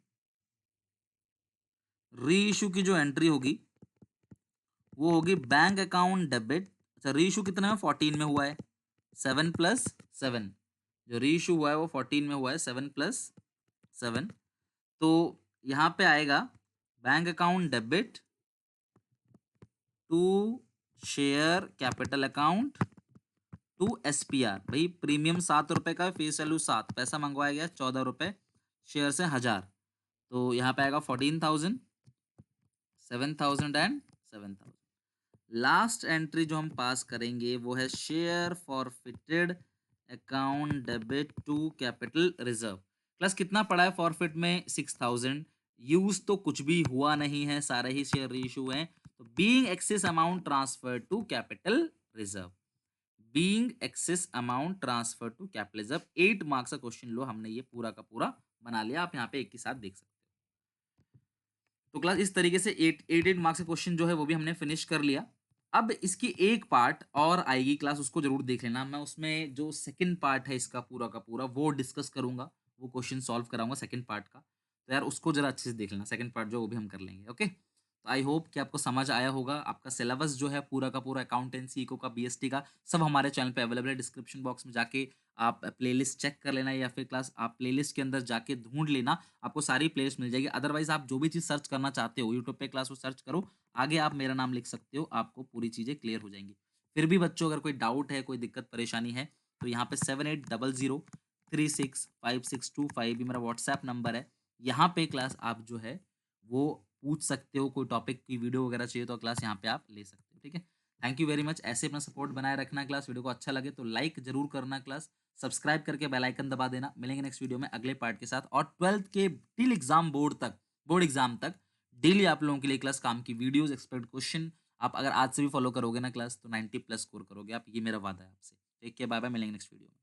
रीइशू की जो एंट्री होगी वो होगी बैंक अकाउंट डेबिट। अच्छा, रीइशू कितना है, 14 में हुआ है, 7 + 7, जो रीइशू हुआ है वो 14 में हुआ है, 7 + 7। तो यहाँ पे आएगा bank account debit to share capital account to SPR. भाई प्रीमियम 7 रुपए का, फेस वैल्यू 7, पैसा मंगवाया गया 14 रुपए, शेयर से 1000, तो यहाँ पे आएगा 14,000, 7,000 एंड 7,000। लास्ट एंट्री जो हम पास करेंगे वो है share forfeited account debit to capital reserve. Plus कितना पड़ा है फॉरफिट में, 6,000। यूज तो कुछ भी हुआ नहीं है, सारे ही शेयर रीइशू हैं, तो being excess amount transfer to capital reserve, being excess amount transfer to capital reserve. 8 marks का क्वेश्चन लो, हमने ये पूरा का पूरा बना लिया, आप यहाँ पे एक के साथ देख सकते हो। तो क्लास इस तरीके से 8 मार्क्स का क्वेश्चन जो है वो भी हमने फिनिश कर लिया। अब इसकी एक पार्ट और आएगी क्लास, उसको जरूर देख लेना, मैं उसमें जो सेकंड पार्ट है इसका पूरा का पूरा वो डिस्कस करूंगा, वो क्वेश्चन सॉल्व कराऊंगा सेकंड पार्ट का, तो यार उसको जरा अच्छे से देख लेना, सेकंड पार्ट जो वो भी हम कर लेंगे। ओके, तो आई होप कि आपको समझ आया होगा। आपका सिलेबस जो है पूरा का पूरा अकाउंटेंसी, इको का, बीएसटी का, सब हमारे चैनल पे अवेलेबल है। डिस्क्रिप्शन बॉक्स में जाके आप प्लेलिस्ट चेक कर लेना, या फिर क्लास आप प्लेलिस्ट के अंदर जाके ढूंढ लेना, आपको सारी प्लेलिस्ट मिल जाएगी। अदरवाइज आप जो भी चीज़ सर्च करना चाहते हो यूट्यूब पे क्लास वो सर्च करो, आगे आप मेरा नाम लिख सकते हो, आपको पूरी चीज़ें क्लियर हो जाएंगी। फिर भी बच्चों अगर कोई डाउट है, कोई दिक्कत परेशानी है, तो यहाँ पे 7800365625 भी मेरा व्हाट्सएप नंबर है। यहाँ पे क्लास आप जो है वो पूछ सकते हो, कोई टॉपिक की वीडियो वगैरह चाहिए तो क्लास यहाँ पे आप ले सकते हो। ठीक है, थैंक यू वेरी मच। ऐसे अपना सपोर्ट बनाए रखना क्लास, वीडियो को अच्छा लगे तो लाइक जरूर करना क्लास, सब्सक्राइब करके बेल आइकन दबा देना। मिलेंगे नेक्स्ट वीडियो में अगले पार्ट के साथ, और 12th के टिल एग्जाम बोर्ड एग्जाम तक डेली आप लोगों के लिए क्लास काम की वीडियोस, एक्सपेक्ट क्वेश्चन आप अगर आज से भी फॉलो करोगे ना क्लास, तो 90+ स्कोर करोगे आप, ये मेरा वादा है आपसे। टेक केयर, बाय बाय, मिलेंगे नेक्स्ट वीडियो में।